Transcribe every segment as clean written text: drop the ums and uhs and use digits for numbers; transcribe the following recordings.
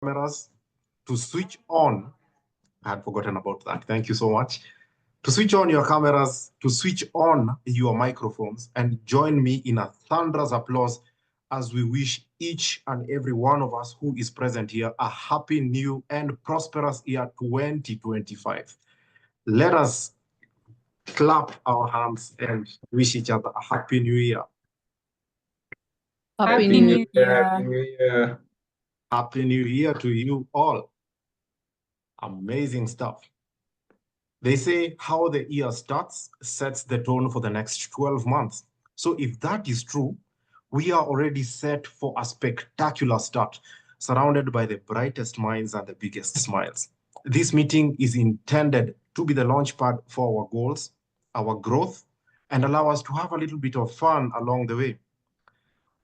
cameras, to switch on. I had forgotten about that. Thank you so much. To switch on your cameras, to switch on your microphones, and join me in a thunderous applause as we wish each and every one of us who is present here a happy new and prosperous year 2025. Let us clap our hands and wish each other a happy new year. Happy New Year. Happy New Year. Happy New Year to you all. Amazing stuff. They say how the year starts sets the tone for the next 12 months. So if that is true, we are already set for a spectacular start, surrounded by the brightest minds and the biggest smiles. This meeting is intended to be the launchpad for our goals, our growth, and allow us to have a little bit of fun along the way.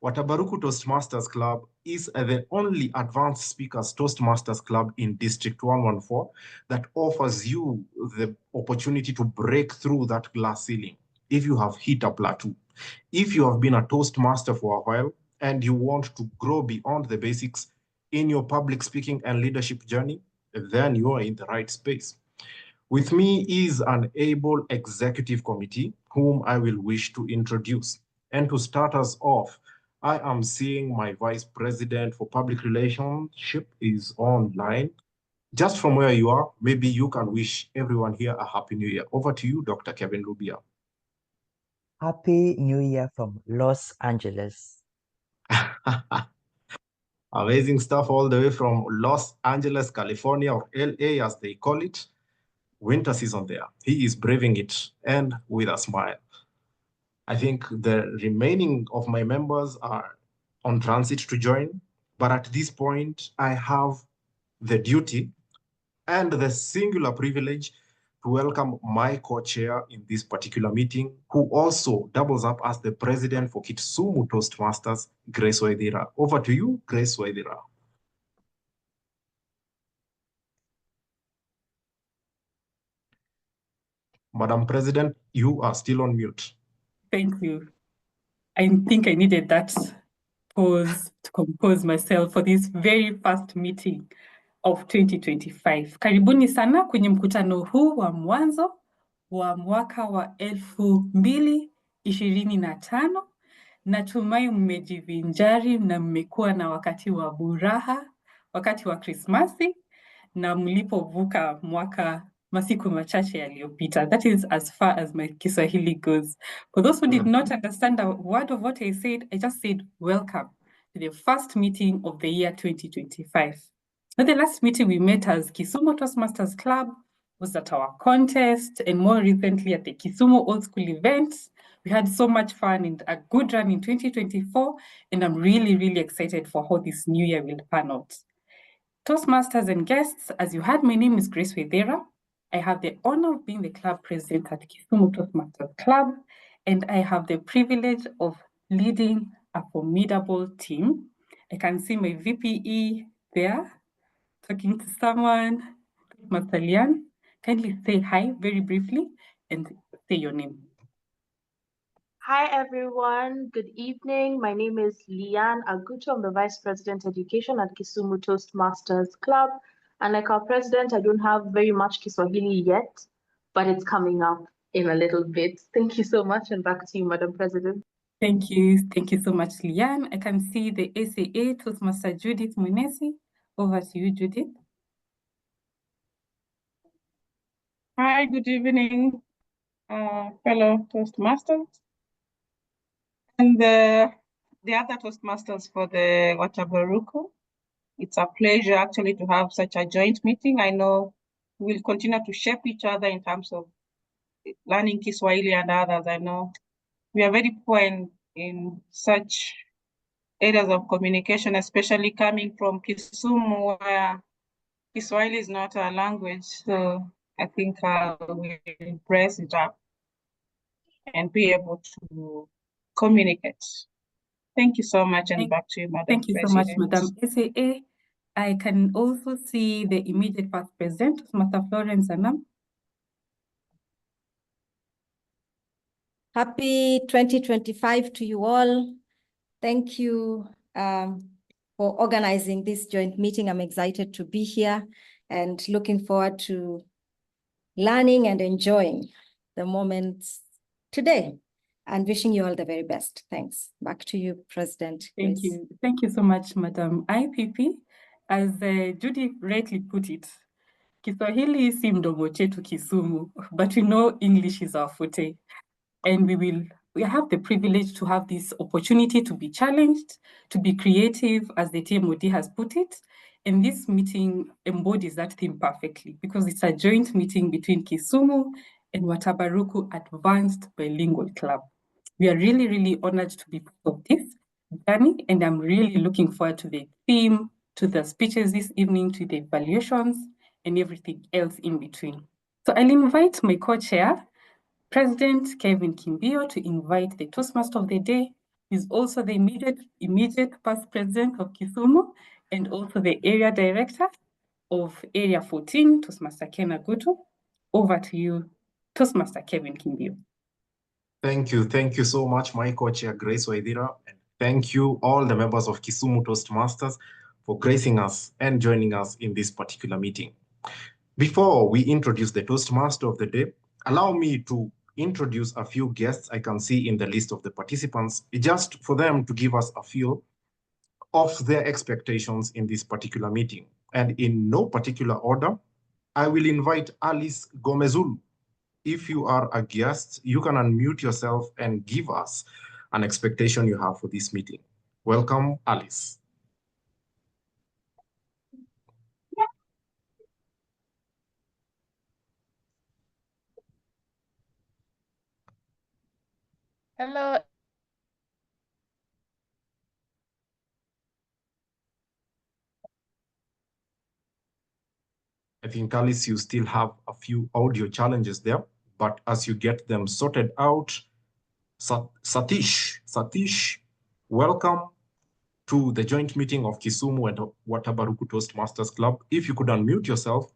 Watabaruku Toastmasters Club is the only advanced speakers Toastmasters Club in District 114 that offers you the opportunity to break through that glass ceiling if you have hit a plateau. If you have been a Toastmaster for a while and you want to grow beyond the basics in your public speaking and leadership journey, then you are in the right space. With me is an able executive committee whom I will wish to introduce. And to start us off, I am seeing my Vice President for Public Relationship is online. Just from where you are, maybe you can wish everyone here a Happy New Year. Over to you, Dr. Kevin Rubia. Happy New Year from Los Angeles. Amazing stuff all the way from Los Angeles, California, or LA as they call it. Winter season there. He is braving it and with a smile. I think the remaining of my members are on transit to join, but at this point, I have the duty and the singular privilege to welcome my co-chair in this particular meeting, who also doubles up as the president for Kisumu Toastmasters, Grace Waithira. Over to you, Grace Waithira. Madam President, you are still on mute. Thank you. I think I needed that pause to compose myself for this very first meeting of 2025. Karibuni sana kwenye mkutano huu wa mwanzo wa mwaka wa 2025. Natumai mmejivinjari na mmekuwa na wakati wa buraha, wakati wa Krismasi, na mlipovuka mwaka masiku machache yaliyopita. That is as far as my Kiswahili goes. For those who did not understand a word of what I said, I just said welcome to the first meeting of the year 2025. At the last meeting we met as Kisumu Toastmasters Club was at our contest, and more recently at the Kisumu Old School events. We had so much fun and a good run in 2024, and I'm really, really excited for how this new year will pan out. Toastmasters and guests, as you heard, my name is Grace Waithira. I have the honor of being the club president at Kisumu Toastmasters Club, and I have the privilege of leading a formidable team. I can see my VPE there, talking to someone, Master Lian. Kindly say hi very briefly and say your name. Hi, everyone. Good evening. My name is Lian Agutu. I'm the Vice President Education at Kisumu Toastmasters Club. And like our president, I don't have very much Kiswahili yet, but it's coming up in a little bit. Thank you so much. And back to you, Madam President. Thank you. Thank you so much, Lian. I can see the ACA Toastmaster Judith Munesi. Over to you, Judith. Hi, good evening, fellow Toastmasters. And the other Toastmasters for the Watabaruku. It's a pleasure actually to have such a joint meeting. I know we'll continue to shape each other in terms of learning Kiswahili and others. I know we are very poor in such areas of communication, especially coming from Kisumu, where Kiswahili is not a language. So I think we'll press it up and be able to communicate. Thank you so much, and back to you, Madam Thank you President. so much, Madam SAA. I can also see the immediate past president, Master Florence Anam. Happy 2025 to you all. Thank you, for organizing this joint meeting. I'm excited to be here and looking forward to learning and enjoying the moments today, and wishing you all the very best. Thanks. Back to you, President. Thank Grace. you. Thank you so much, Madam IPP. As Judy rightly put it, Kiswahili si mdomo chetu Kisumu, but we know English is our forte. And we have the privilege to have this opportunity to be challenged, to be creative, as the TMOD has put it. And this meeting embodies that theme perfectly because it's a joint meeting between Kisumu and Watabaruku Advanced Bilingual Club. We are really, really honored to be part of this journey, and I'm really looking forward to the theme, to the speeches this evening, to the evaluations, and everything else in between. So I'll invite my co-chair, President Kevin Kimbio, to invite the Toastmaster of the Day. He's also the immediate past president of Kisumu and also the area director of Area 14, Toastmaster Ken Agutu. Over to you, Toastmaster Kevin Kimbio. Thank you. Thank you so much, my co-chair, Grace Waithira. And thank you, all the members of Kisumu Toastmasters, for gracing us and joining us in this particular meeting. Before we introduce the Toastmaster of the Day, allow me to introduce a few guests I can see in the list of the participants, just for them to give us a feel of their expectations in this particular meeting. And in no particular order, I will invite Alice Gomezulu. If you are a guest, you can unmute yourself and give us an expectation you have for this meeting. Welcome, Alice. Hello. I think, Alice, you still have a few audio challenges there, but as you get them sorted out, Satish, welcome to the joint meeting of Kisumu and Watabaruku Toastmasters Club. If you could unmute yourself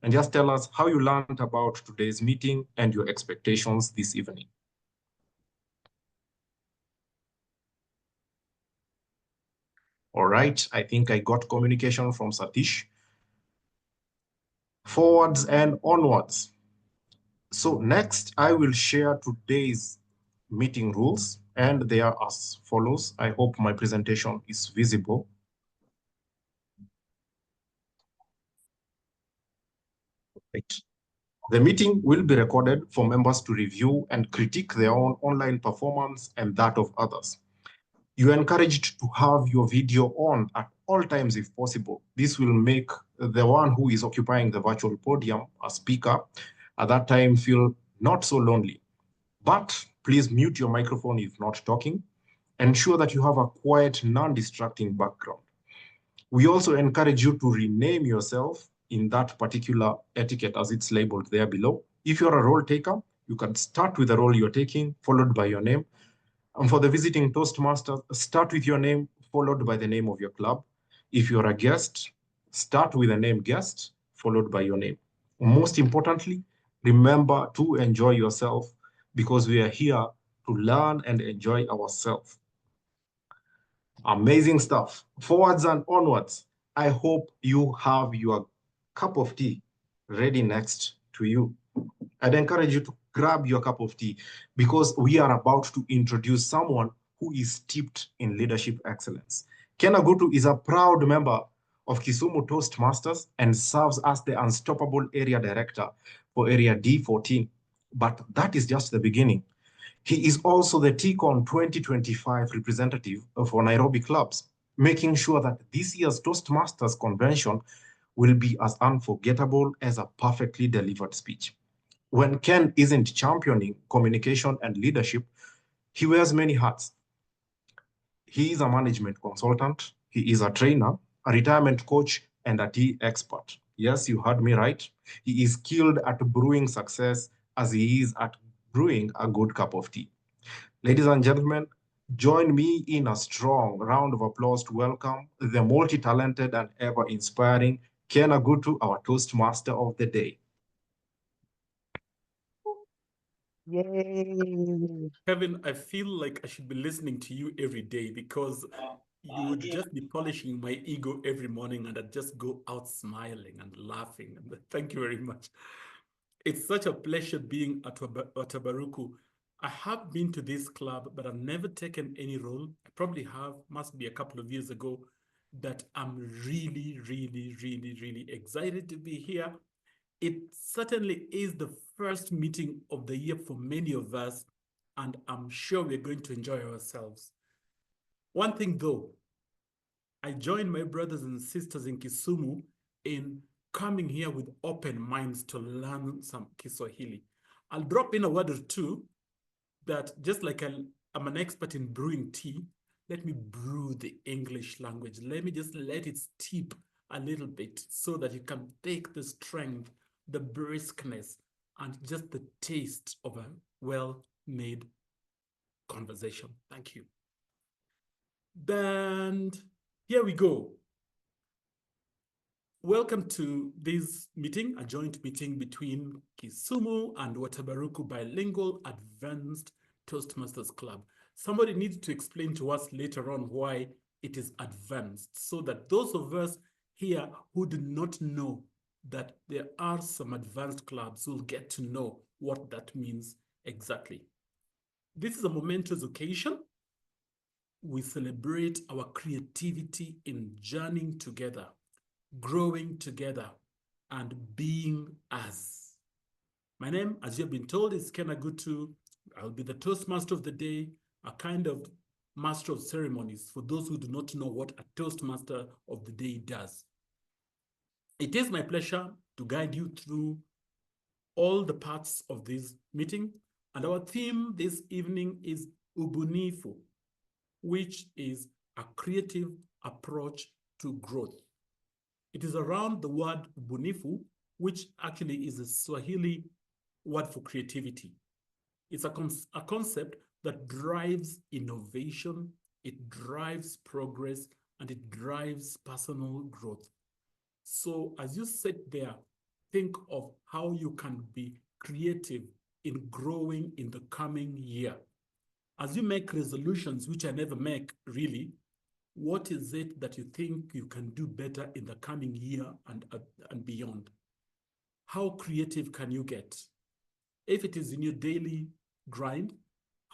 and just tell us how you learned about today's meeting and your expectations this evening. All right, I think I got communication from Satish. Forwards and onwards. So next, I will share today's meeting rules, and they are as follows. I hope my presentation is visible. Right. The meeting will be recorded for members to review and critique their own online performance and that of others. You are encouraged to have your video on at all times if possible. This will make the one who is occupying the virtual podium, a speaker, at that time feel not so lonely. But please mute your microphone if not talking. Ensure that you have a quiet, non-distracting background. We also encourage you to rename yourself in that particular etiquette as it's labeled there below. If you're a role taker, you can start with the role you're taking, followed by your name. And for the visiting Toastmaster, start with your name, followed by the name of your club. If you're a guest, start with the name guest, followed by your name. Most importantly, remember to enjoy yourself because we are here to learn and enjoy ourselves. Amazing stuff. Forwards and onwards. I hope you have your cup of tea ready next to you. I'd encourage you to grab your cup of tea because we are about to introduce someone who is steeped in leadership excellence. Ken Agutu is a proud member of Kisumu Toastmasters and serves as the Unstoppable Area Director for Area D14. But that is just the beginning. He is also the TCON 2025 representative for Nairobi clubs, making sure that this year's Toastmasters convention will be as unforgettable as a perfectly delivered speech. When Ken isn't championing communication and leadership, he wears many hats. He is a management consultant, he is a trainer, a retirement coach, and a tea expert. Yes, you heard me right. He is skilled at brewing success as he is at brewing a good cup of tea. Ladies and gentlemen, join me in a strong round of applause to welcome the multi-talented and ever-inspiring Ken Agutu, our Toastmaster of the Day. Yay! Kevin, I feel like I should be listening to you every day because you would just be polishing my ego every morning, and I'd just go out smiling and laughing. And thank you very much. It's such a pleasure being at Watabaruku. I have been to this club, but I've never taken any role. I probably have, must be a couple of years ago, but I'm really, really, really, really excited to be here. It certainly is the first meeting of the year for many of us, and I'm sure we're going to enjoy ourselves. One thing though, I joined my brothers and sisters in Kisumu in coming here with open minds to learn some Kiswahili. I'll drop in a word or two that just like I'm an expert in brewing tea, let me brew the English language. Let me just let it steep a little bit so that you can take the strength, the briskness, and just the taste of a well-made conversation. Thank you. Then here we go. Welcome to this meeting, a joint meeting between Kisumu and Watabaruku Bilingual Advanced Toastmasters Club. Somebody needs to explain to us later on why it is advanced, so that those of us here who do not know that there are some advanced clubs will get to know what that means exactly. This is a momentous occasion. We celebrate our creativity in journeying together, growing together, and being us. My name, as you've been told, is Ken Agutu. I'll be the Toastmaster of the day, a kind of master of ceremonies for those who do not know what a Toastmaster of the day does. It is my pleasure to guide you through all the parts of this meeting. And our theme this evening is Ubunifu, which is a creative approach to growth. It is around the word ubunifu, which actually is a Swahili word for creativity. It's a concept that drives innovation, it drives progress, and it drives personal growth. So as you sit there, think of how you can be creative in growing in the coming year. As you make resolutions, which I never make really, what is it that you think you can do better in the coming year and beyond? How creative can you get? If it is in your daily grind,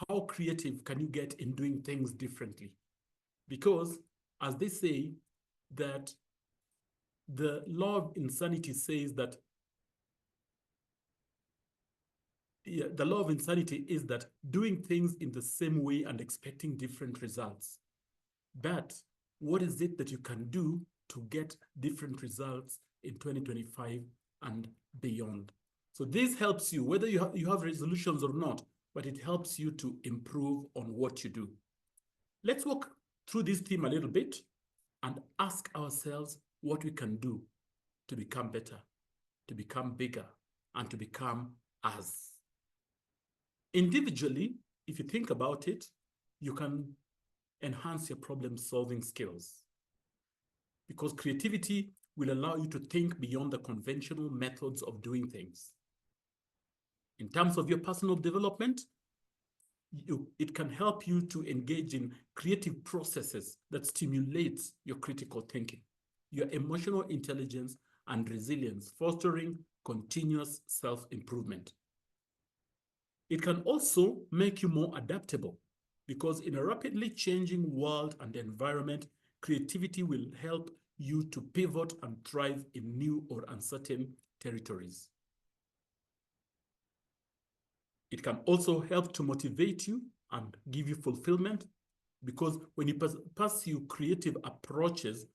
how creative can you get in doing things differently? Because as they say, that the law of insanity says that, the law of insanity is that doing things in the same way and expecting different results. But what is it that you can do to get different results in 2025 and beyond? So this helps you, whether you have resolutions or not, but it helps you to improve on what you do. Let's walk through this theme a little bit and ask ourselves what we can do to become better, to become bigger, and to become us. Individually, if you think about it, you can enhance your problem-solving skills, because creativity will allow you to think beyond the conventional methods of doing things. In terms of your personal development, it can help you to engage in creative processes that stimulate your critical thinking, your emotional intelligence, and resilience, fostering continuous self-improvement. It can also make you more adaptable, because in a rapidly changing world and environment, creativity will help you to pivot and thrive in new or uncertain territories. It can also help to motivate you and give you fulfillment, because when you pursue creative approaches,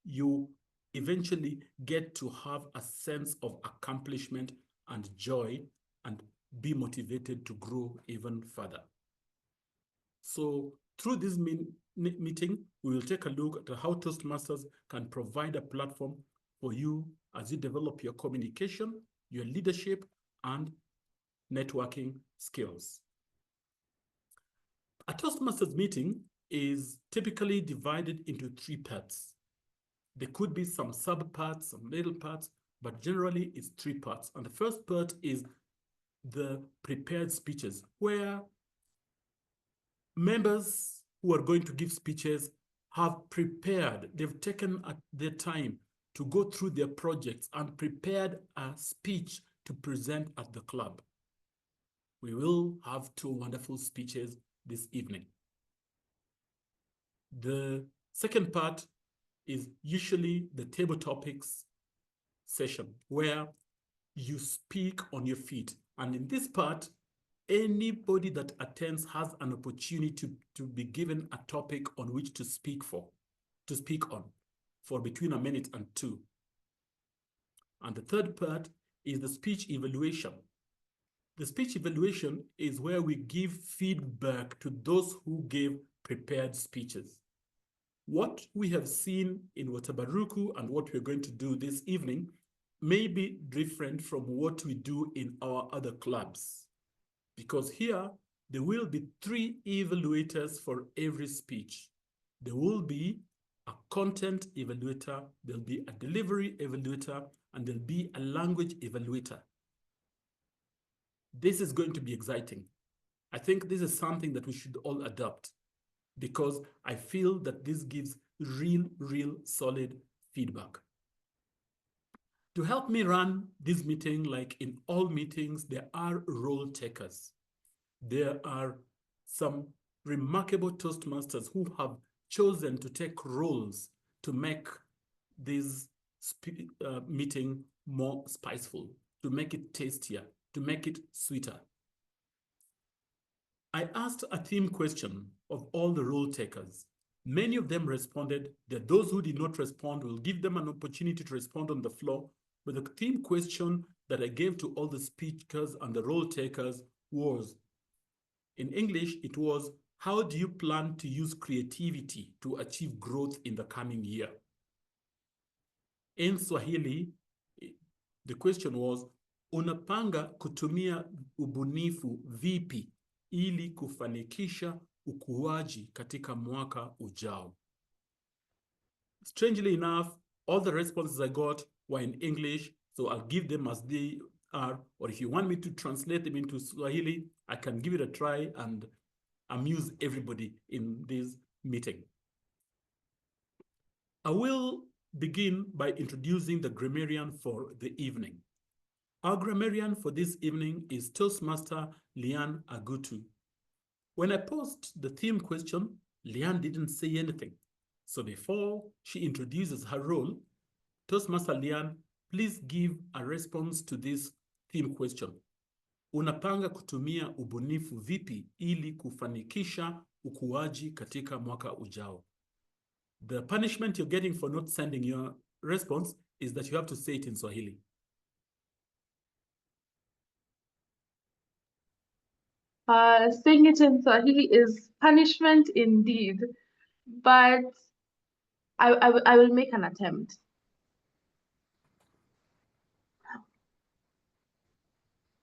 you eventually get to have a sense of accomplishment and joy and be motivated to grow even further. So through this meeting, we will take a look at how Toastmasters can provide a platform for you as you develop your communication, your leadership, and networking skills. A Toastmasters meeting is typically divided into 3 parts. There could be some sub-parts, some little parts, but generally it's 3 parts. And the first part is the prepared speeches, where members who are going to give speeches have prepared, they've taken their time to go through their projects and prepared a speech to present at the club. We will have 2 wonderful speeches this evening. The second part is usually the table topics session where you speak on your feet. And in this part, anybody that attends has an opportunity to be given a topic on which to speak on for between 1 minute and 2. And the third part is the speech evaluation. The speech evaluation is where we give feedback to those who gave prepared speeches. What we have seen in Watabaruku and what we're going to do this evening may be different from what we do in our other clubs. Because here, there will be 3 evaluators for every speech. There will be a content evaluator, there'll be a delivery evaluator, and there'll be a language evaluator. This is going to be exciting. I think this is something that we should all adopt because I feel that this gives real solid feedback. To help me run this meeting, like in all meetings, there are role takers. There are some remarkable Toastmasters who have chosen to take roles to make this meeting more spiceful, to make it tastier, to make it sweeter. I asked a theme question of all the role takers. Many of them responded. That those who did not respond, will give them an opportunity to respond on the floor. But the theme question that I gave to all the speakers and the role takers was, in English, it was, how do you plan to use creativity to achieve growth in the coming year? In Swahili, the question was, unapanga kutumia ubunifu vipi ili kufanikisha ukuaji katika mwaka ujao? Strangely enough, all the responses I got were in English, so I'll give them as they are, or if you want me to translate them into Swahili, I can give it a try and amuse everybody in this meeting. I will begin by introducing the grammarian for the evening. Our grammarian for this evening is Toastmaster Ken Agutu. When I posed the theme question, Lian didn't say anything. So before she introduces her role, Toastmaster Lian, please give a response to this theme question. Unapanga kutumia ubunifu vipi ili kufanikisha ukuaji katika mwaka ujao? The punishment you're getting for not sending your response is that you have to say it in Swahili. Saying it in Swahili is punishment indeed, but I will make an attempt.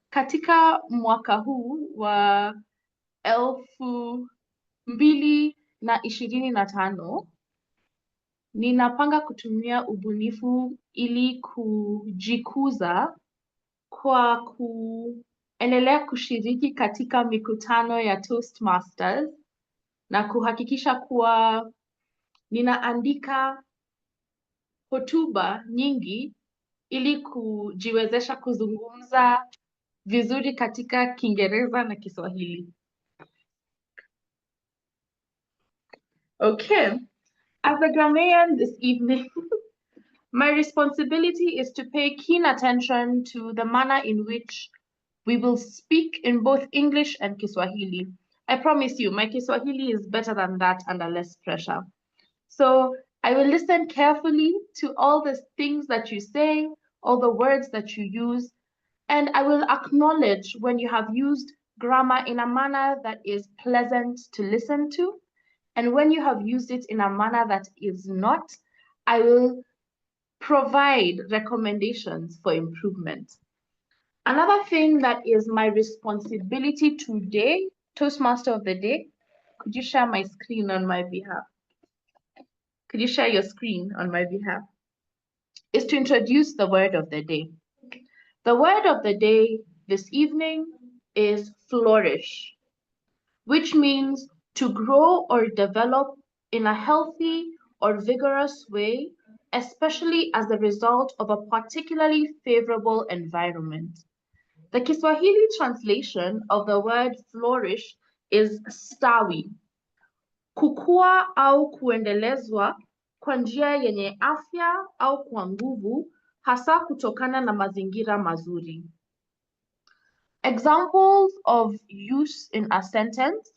Katika mwaka huu wa 2025, ninapanga kutumia ubunifu ili kujikuza kwa kuendelea kushiriki katika mikutano ya Toastmasters na kuhakikisha kuwa ninaandika hotuba nyingi ili kujiwezesha kuzungumza vizuri katika Kiingereza na Kiswahili. Okay, as a grammarian this evening, my responsibility is to pay keen attention to the manner in which we will speak in both English and Kiswahili. I promise you, my Kiswahili is better than that under less pressure. So I will listen carefully to all the things that you say, all the words that you use, and I will acknowledge when you have used grammar in a manner that is pleasant to listen to, and when you have used it in a manner that is not, I will provide recommendations for improvement. Another thing that is my responsibility today, Toastmaster of the Day, could you share my screen on my behalf? Could you share your screen on my behalf? Is to introduce the word of the day. The word of the day this evening is flourish, which means to grow or develop in a healthy or vigorous way, especially as the result of a particularly favorable environment. The Kiswahili translation of the word flourish is stawi, kukua au kuendelezwa kwa njia yenye afya au kwa nguvu, hasa kutokana na mazingira mazuri. Examples of use in a sentence.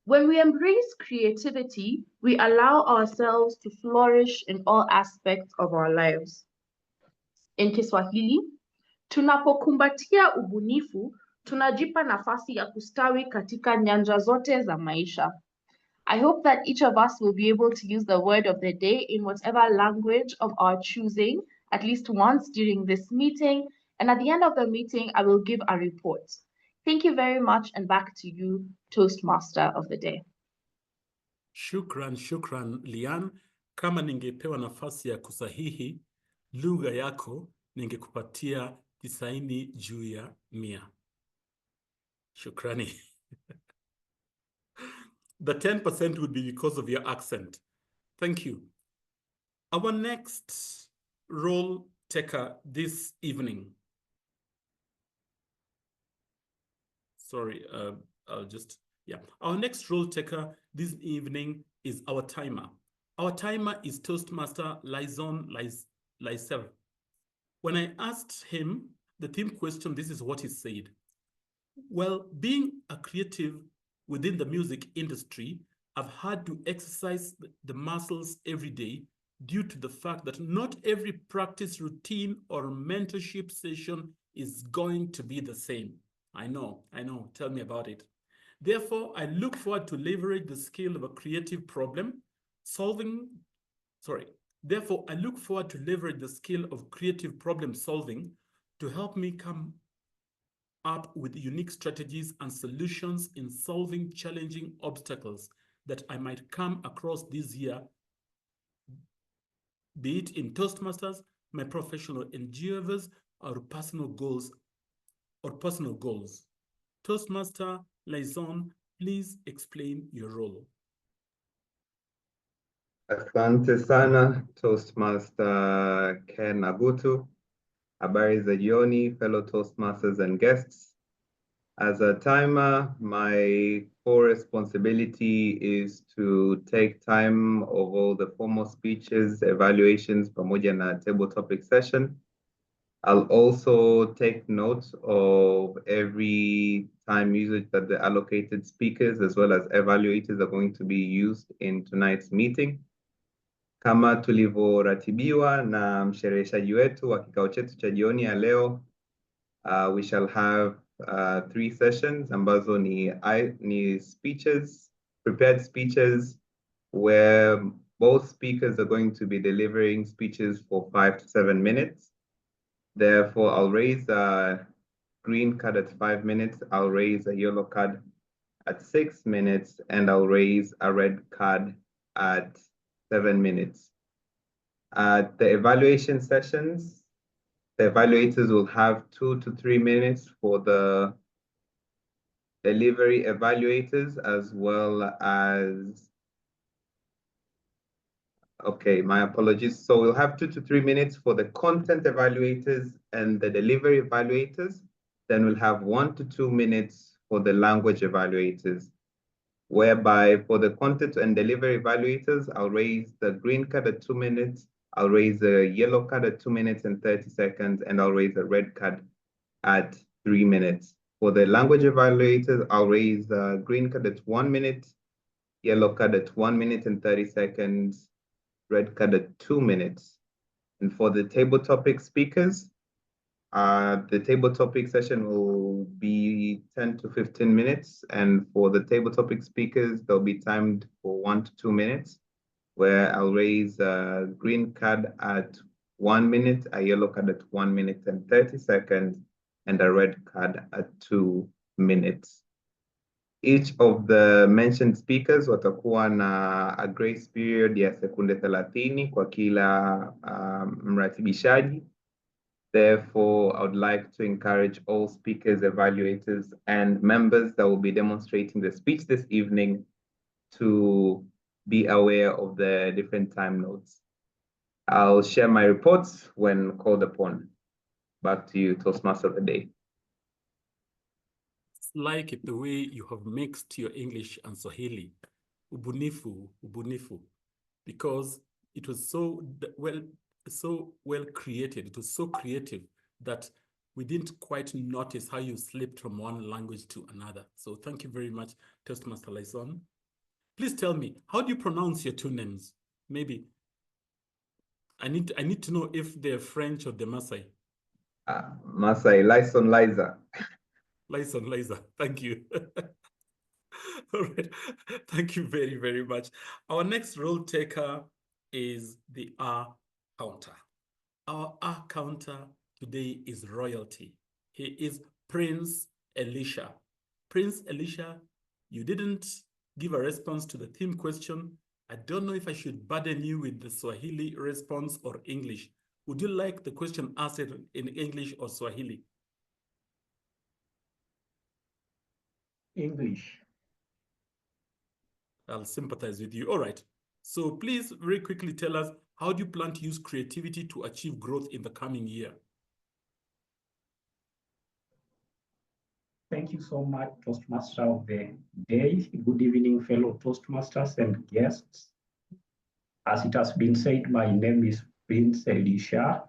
When we embrace creativity, we allow ourselves to flourish in all aspects of our lives. In Kiswahili, tunapokumbatia ubunifu, tunajipa nafasi ya kustawi katika nyanja zote za maisha. I hope that each of us will be able to use the word of the day in whatever language of our choosing, at least once during this meeting. And at the end of the meeting, I will give a report. Thank you very much, and back to you, Toastmaster of the day. Shukran, Lian. Kama ningepewa nafasi ya kusahihi lugha yako, ningekupatia 90 juu ya 100. Shukrani. The 10% would be because of your accent. Thank you. Our next role taker this evening. Sorry, Our next role taker this evening is our timer. Our timer is Toastmaster Lysel. When I asked him the theme question, this is what he said. Well, being a creative within the music industry, I've had to exercise the muscles every day due to the fact that not every practice routine or mentorship session is going to be the same. I know, tell me about it. Therefore, I look forward to leverage the skill of a creative problem solving. Therefore, I look forward to leverage the skill of creative problem solving to help me come up with unique strategies and solutions in solving challenging obstacles that I might come across this year, be it in Toastmasters, my professional endeavors, or personal goals. Toastmaster Liaison, please explain your role. Asante sana, Toastmaster Ken Agutu. Habari za jioni, fellow Toastmasters and guests. As a timer, my core responsibility is to take time of all the formal speeches, evaluations, pamoja na table topic session. I'll also take notes of every time usage that the allocated speakers as well as evaluators are going to be used in tonight's meeting. Kama tulivyoratibiwa na mshereheshaji wetu wa kikao chetu cha jioni ya leo, we shall have 3 sessions ambazo ni speeches, prepared speeches, where both speakers are going to be delivering speeches for 5 to 7 minutes. Therefore, I'll raise a green card at 5 minutes, I'll raise a yellow card at 6 minutes, and I'll raise a red card at 7 minutes. At the evaluation sessions, the evaluators will have 2 to 3 minutes for the delivery evaluators, as well as, okay, my apologies. So we'll have 2 to 3 minutes for the content evaluators and the delivery evaluators. Then we'll have 1 to 2 minutes for the language evaluators, whereby for the content and delivery evaluators, I'll raise the green card at 2 minutes, I'll raise a yellow card at 2 minutes and 30 seconds, and I'll raise a red card at 3 minutes. For the language evaluators, I'll raise a green card at 1 minute, yellow card at 1 minute and 30 seconds, red card at 2 minutes. And for the table topic speakers, the table topic session will be 10 to 15 minutes. And for the table topic speakers, they'll be timed for 1 to 2 minutes, where I'll raise a green card at 1 minute, a yellow card at 1 minute and 30 seconds, and a red card at 2 minutes. Each of the mentioned speakers watakuwa na a grace period ya sekunde 30 kwa kila mratibishaji. Therefore, I would like to encourage all speakers, evaluators, and members that will be demonstrating the speech this evening to be aware of the different time notes. I'll share my reports when called upon. Back to you, Toastmaster of the Day. It's like it the way you have mixed your English and Swahili. Ubunifu, ubunifu. Because it was so well created. It was so creative that we didn't quite notice how you slipped from one language to another. So thank you very much, Toastmaster Lyson. Please tell me, how do you pronounce your two names? Maybe I need to know if they're French or they're Maasai. Maasai, Lyson, Liza. Lyson, Liza. Thank you. All right. Thank you very, very much. Our next role taker is the R counter. Our R counter today is royalty. He is Prince Elisha. Prince Elisha, you didn't give a response to the theme question. I don't know if I should burden you with the Swahili response or English. Would you like the question answered in English or Swahili? English. I'll sympathize with you. All right. So please very quickly tell us, how do you plan to use creativity to achieve growth in the coming year? Thank you so much, Toastmaster of the Day. Good evening, fellow Toastmasters and guests. As it has been said, my name is Prince Elisha.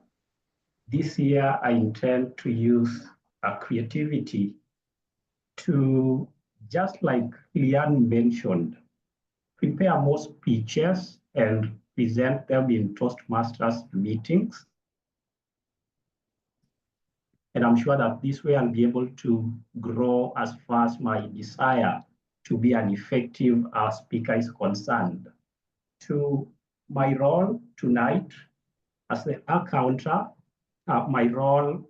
This year, I intend to use creativity to, just like Lian mentioned, prepare more speeches and present them in Toastmasters meetings. And I'm sure that this way I'll be able to grow as far as my desire to be an effective speaker is concerned. To my role tonight as the counter, my role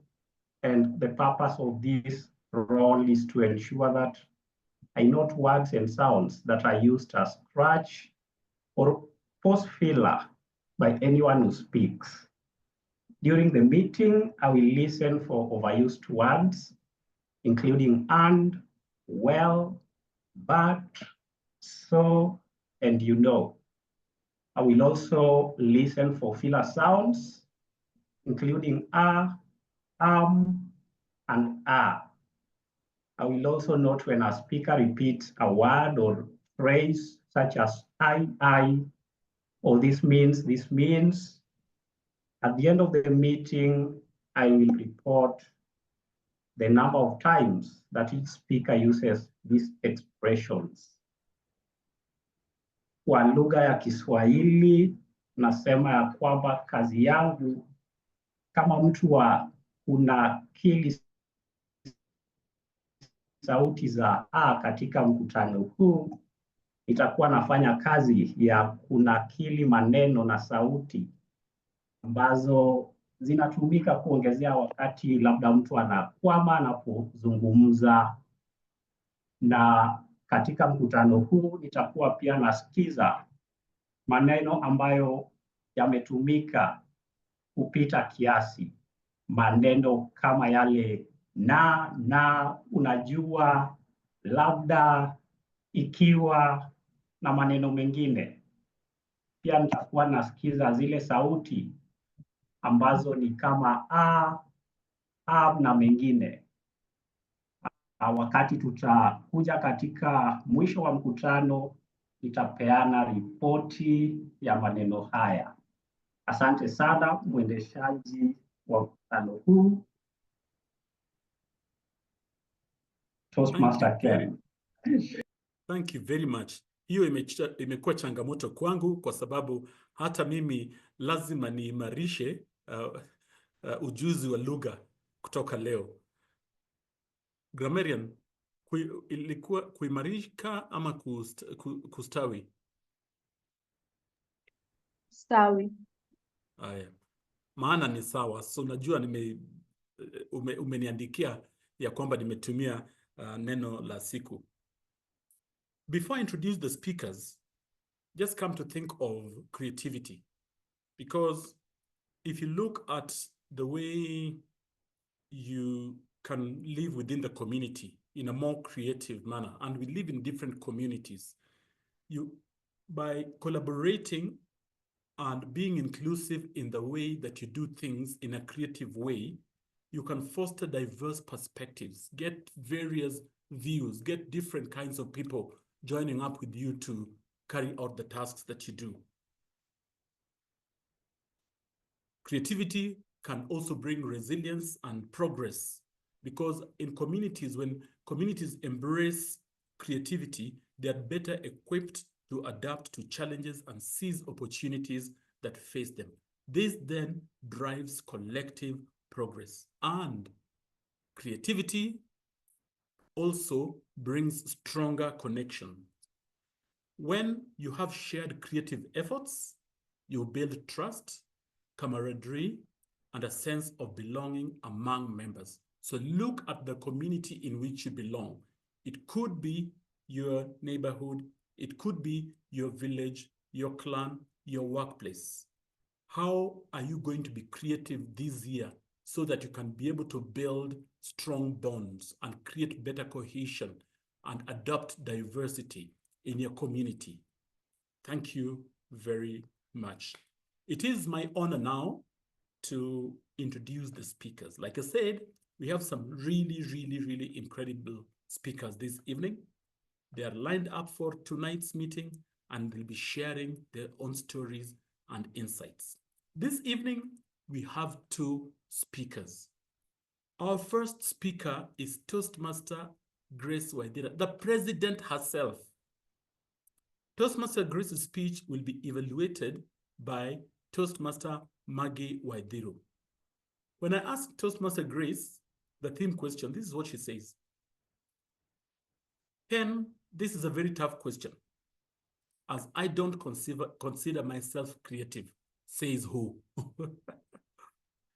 and the purpose of this role is to ensure that I note words and sounds that are used as scratch or post filler by anyone who speaks. During the meeting, I will listen for overused words, including and, well, but, so, and you know. I will also listen for filler sounds, including and ah. I will also note when a speaker repeats a word or phrase such as I, or this means. At the end of the meeting, I will report the number of times that each speaker uses these expressions. Kwa lugha ya Kiswahili, nasema ya kwamba kazi yangu kama mtu wa kunakili sauti za a katika mkutano huu, nitakuwa nafanya kazi ya kunakili maneno na sauti ambazo zinatumika kuongezea wakati labda mtu anakwama anapozungumza. Na katika mkutano huu nitakuwa pia nasikiza maneno ambayo yametumika kupita kiasi, maneno kama yale na, unajua, labda, ikiwa na maneno mengine. Pia nitakuwa nasikiza zile sauti ambazo ni kama a na mengine. Wakati tutakuja katika mwisho wa mkutano, nitapeana ripoti ya maneno haya. Asante sana mwendeshaji wa mkutano huu, Toastmaster Ken. Thank you very much. Hiyo imekuwa changamoto kwangu kwa sababu hata mimi lazima niimarishe ujuzi wa lugha kutoka leo. Grammarian, ilikuwa kuimarika ama kustawi? Stawi. Haya. Maana ni sawa. So najua umeniandikia ya kwamba nimetumia neno la siku. Before I introduce the speakers, just come to think of creativity. Because if you look at the way you can live within the community in a more creative manner, and we live in different communities, by collaborating and being inclusive in the way that you do things in a creative way, you can foster diverse perspectives, get various views, get different kinds of people joining up with you to carry out the tasks that you do. Creativity can also bring resilience and progress, because in communities, when communities embrace creativity, they are better equipped to adapt to challenges and seize opportunities that face them. This then drives collective progress. And creativity also brings stronger connection. When you have shared creative efforts, you build trust, camaraderie, and a sense of belonging among members. So look at the community in which you belong. It could be your neighborhood, it could be your village, your clan, your workplace. How are you going to be creative this year so that you can be able to build strong bonds and create better cohesion and adopt diversity in your community? Thank you very much. It is my honor now to introduce the speakers. Like I said, we have some really incredible speakers this evening. They are lined up for tonight's meeting and they'll be sharing their own stories and insights. This evening, we have two speakers. Our first speaker is Toastmaster Grace Waithira, the president herself. Toastmaster Grace's speech will be evaluated by Toastmaster Maggie Waithiru. When I asked Toastmaster Grace the theme question, this is what she says. Ken, this is a very tough question, as I don't consider myself creative, says who?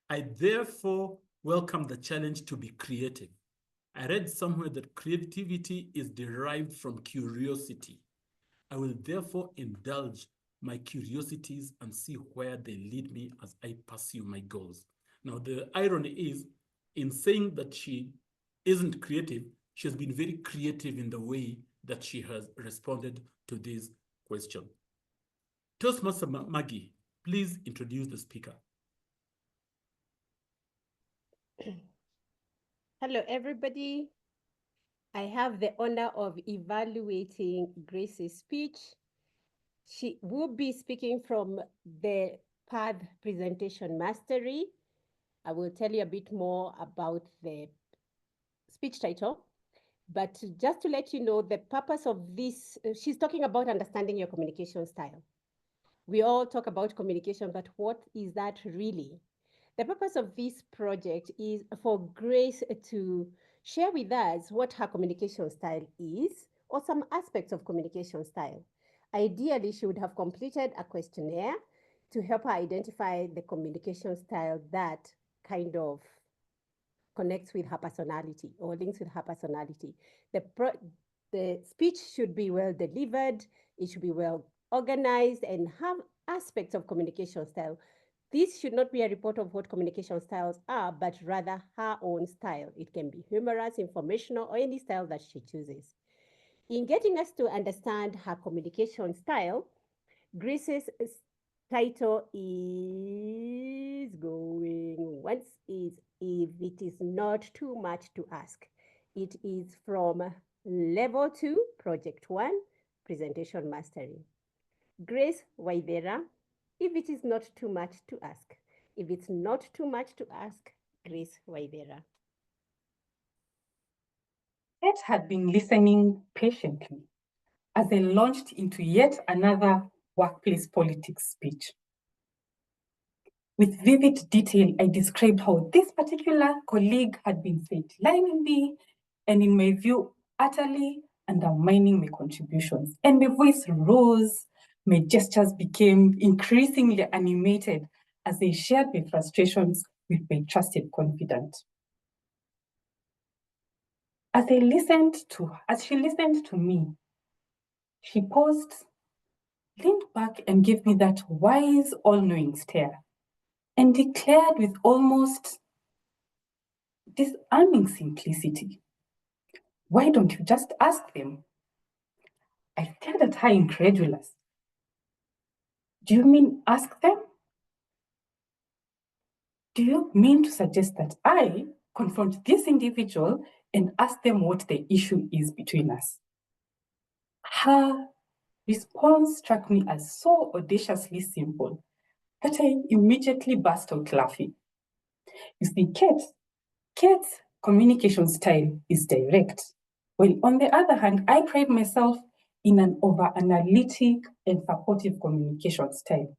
I therefore welcome the challenge to be creative. I read somewhere that creativity is derived from curiosity. I will therefore indulge my curiosities and see where they lead me as I pursue my goals. Now, the irony is, in saying that she isn't creative, she has been very creative in the way that she has responded to this question. Toastmaster Maggie, please introduce the speaker. Hello, everybody. I have the honor of evaluating Grace's speech. She will be speaking from the PAD Presentation Mastery. I will tell you a bit more about the speech title, but just to let you know the purpose of this, she's talking about understanding your communication style. We all talk about communication, but what is that really? The purpose of this project is for Grace to share with us what her communication style is, or some aspects of communication style. Ideally, she would have completed a questionnaire to help her identify the communication style that kind of connects with her personality or links with her personality. The speech should be well delivered, it should be well organized, and have aspects of communication style. This should not be a report of what communication styles are, but rather her own style. It can be humorous, informational, or any style that she chooses. In getting us to understand her communication style, Grace's title is going once is If It Is Not Too Much to Ask. It is from Level 2, Project 1, Presentation Mastery. Grace Waithira, if it is not too much to ask. If it's not too much to ask, Grace Waithira. Ed had been listening patiently as I launched into yet another workplace politics speech. With vivid detail, I described how this particular colleague had been sidelining me and, in my view, utterly undermining my contributions. And my voice rose, my gestures became increasingly animated as I shared my frustrations with my trusted confidant. As she listened to me, she paused, leaned back and gave me that wise, all-knowing stare and declared with almost disarming simplicity, "Why don't you just ask them?" I stared at her incredulous. Do you mean ask them? Do you mean to suggest that I confront this individual and ask them what the issue is between us? Her response struck me as so audaciously simple that I immediately burst out laughing. You see, Kate's communication style is direct, while on the other hand, I pride myself in an over-analytic and supportive communication style.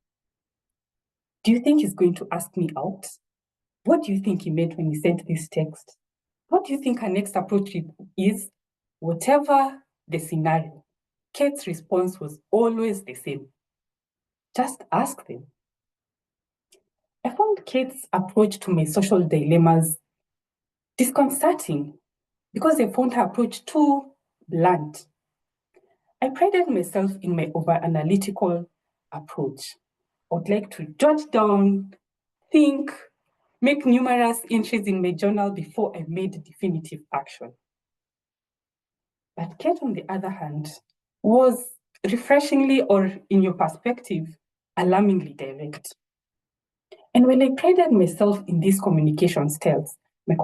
Do you think he's going to ask me out? What do you think he meant when he sent this text? What do you think her next approach is? Whatever the scenario, Kate's response was always the same. Just ask them. I found Kate's approach to my social dilemmas disconcerting because I found her approach too blunt. I prided myself in my over-analytical approach. I would like to jot down, think, make numerous entries in my journal before I made definitive action. But Kate, on the other hand, was refreshingly, or in your perspective, alarmingly direct. And when I prided myself in these communication styles, my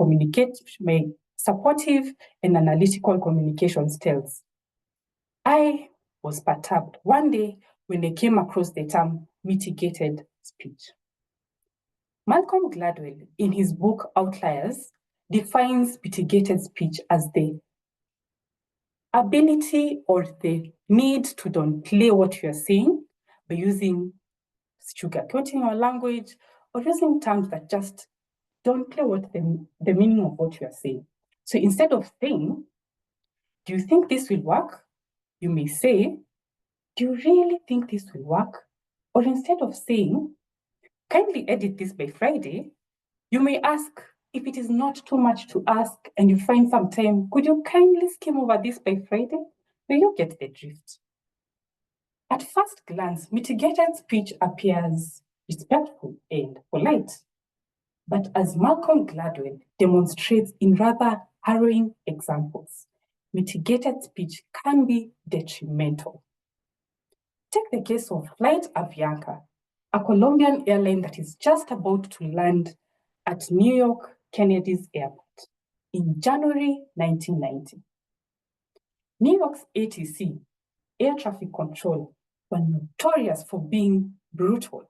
supportive and analytical communication styles, I was perturbed one day when I came across the term mitigated speech. Malcolm Gladwell, in his book Outliers, defines mitigated speech as the ability or the need to downplay what you're saying by using sugarcoating your language or using terms that just downplay what the meaning of what you're saying. So instead of saying, do you think this will work? You may say, do you really think this will work? Or instead of saying, kindly edit this by Friday, you may ask, if it is not too much to ask and you find some time, could you kindly skim over this by Friday? So you get the drift. At first glance, mitigated speech appears respectful and polite. But as Malcolm Gladwell demonstrates in rather harrowing examples, mitigated speech can be detrimental. Take the case of Flight Avianca, a Colombian airline that is just about to land at New York Kennedy's Airport in January 1990. New York's ATC, air traffic control, were notorious for being brutal,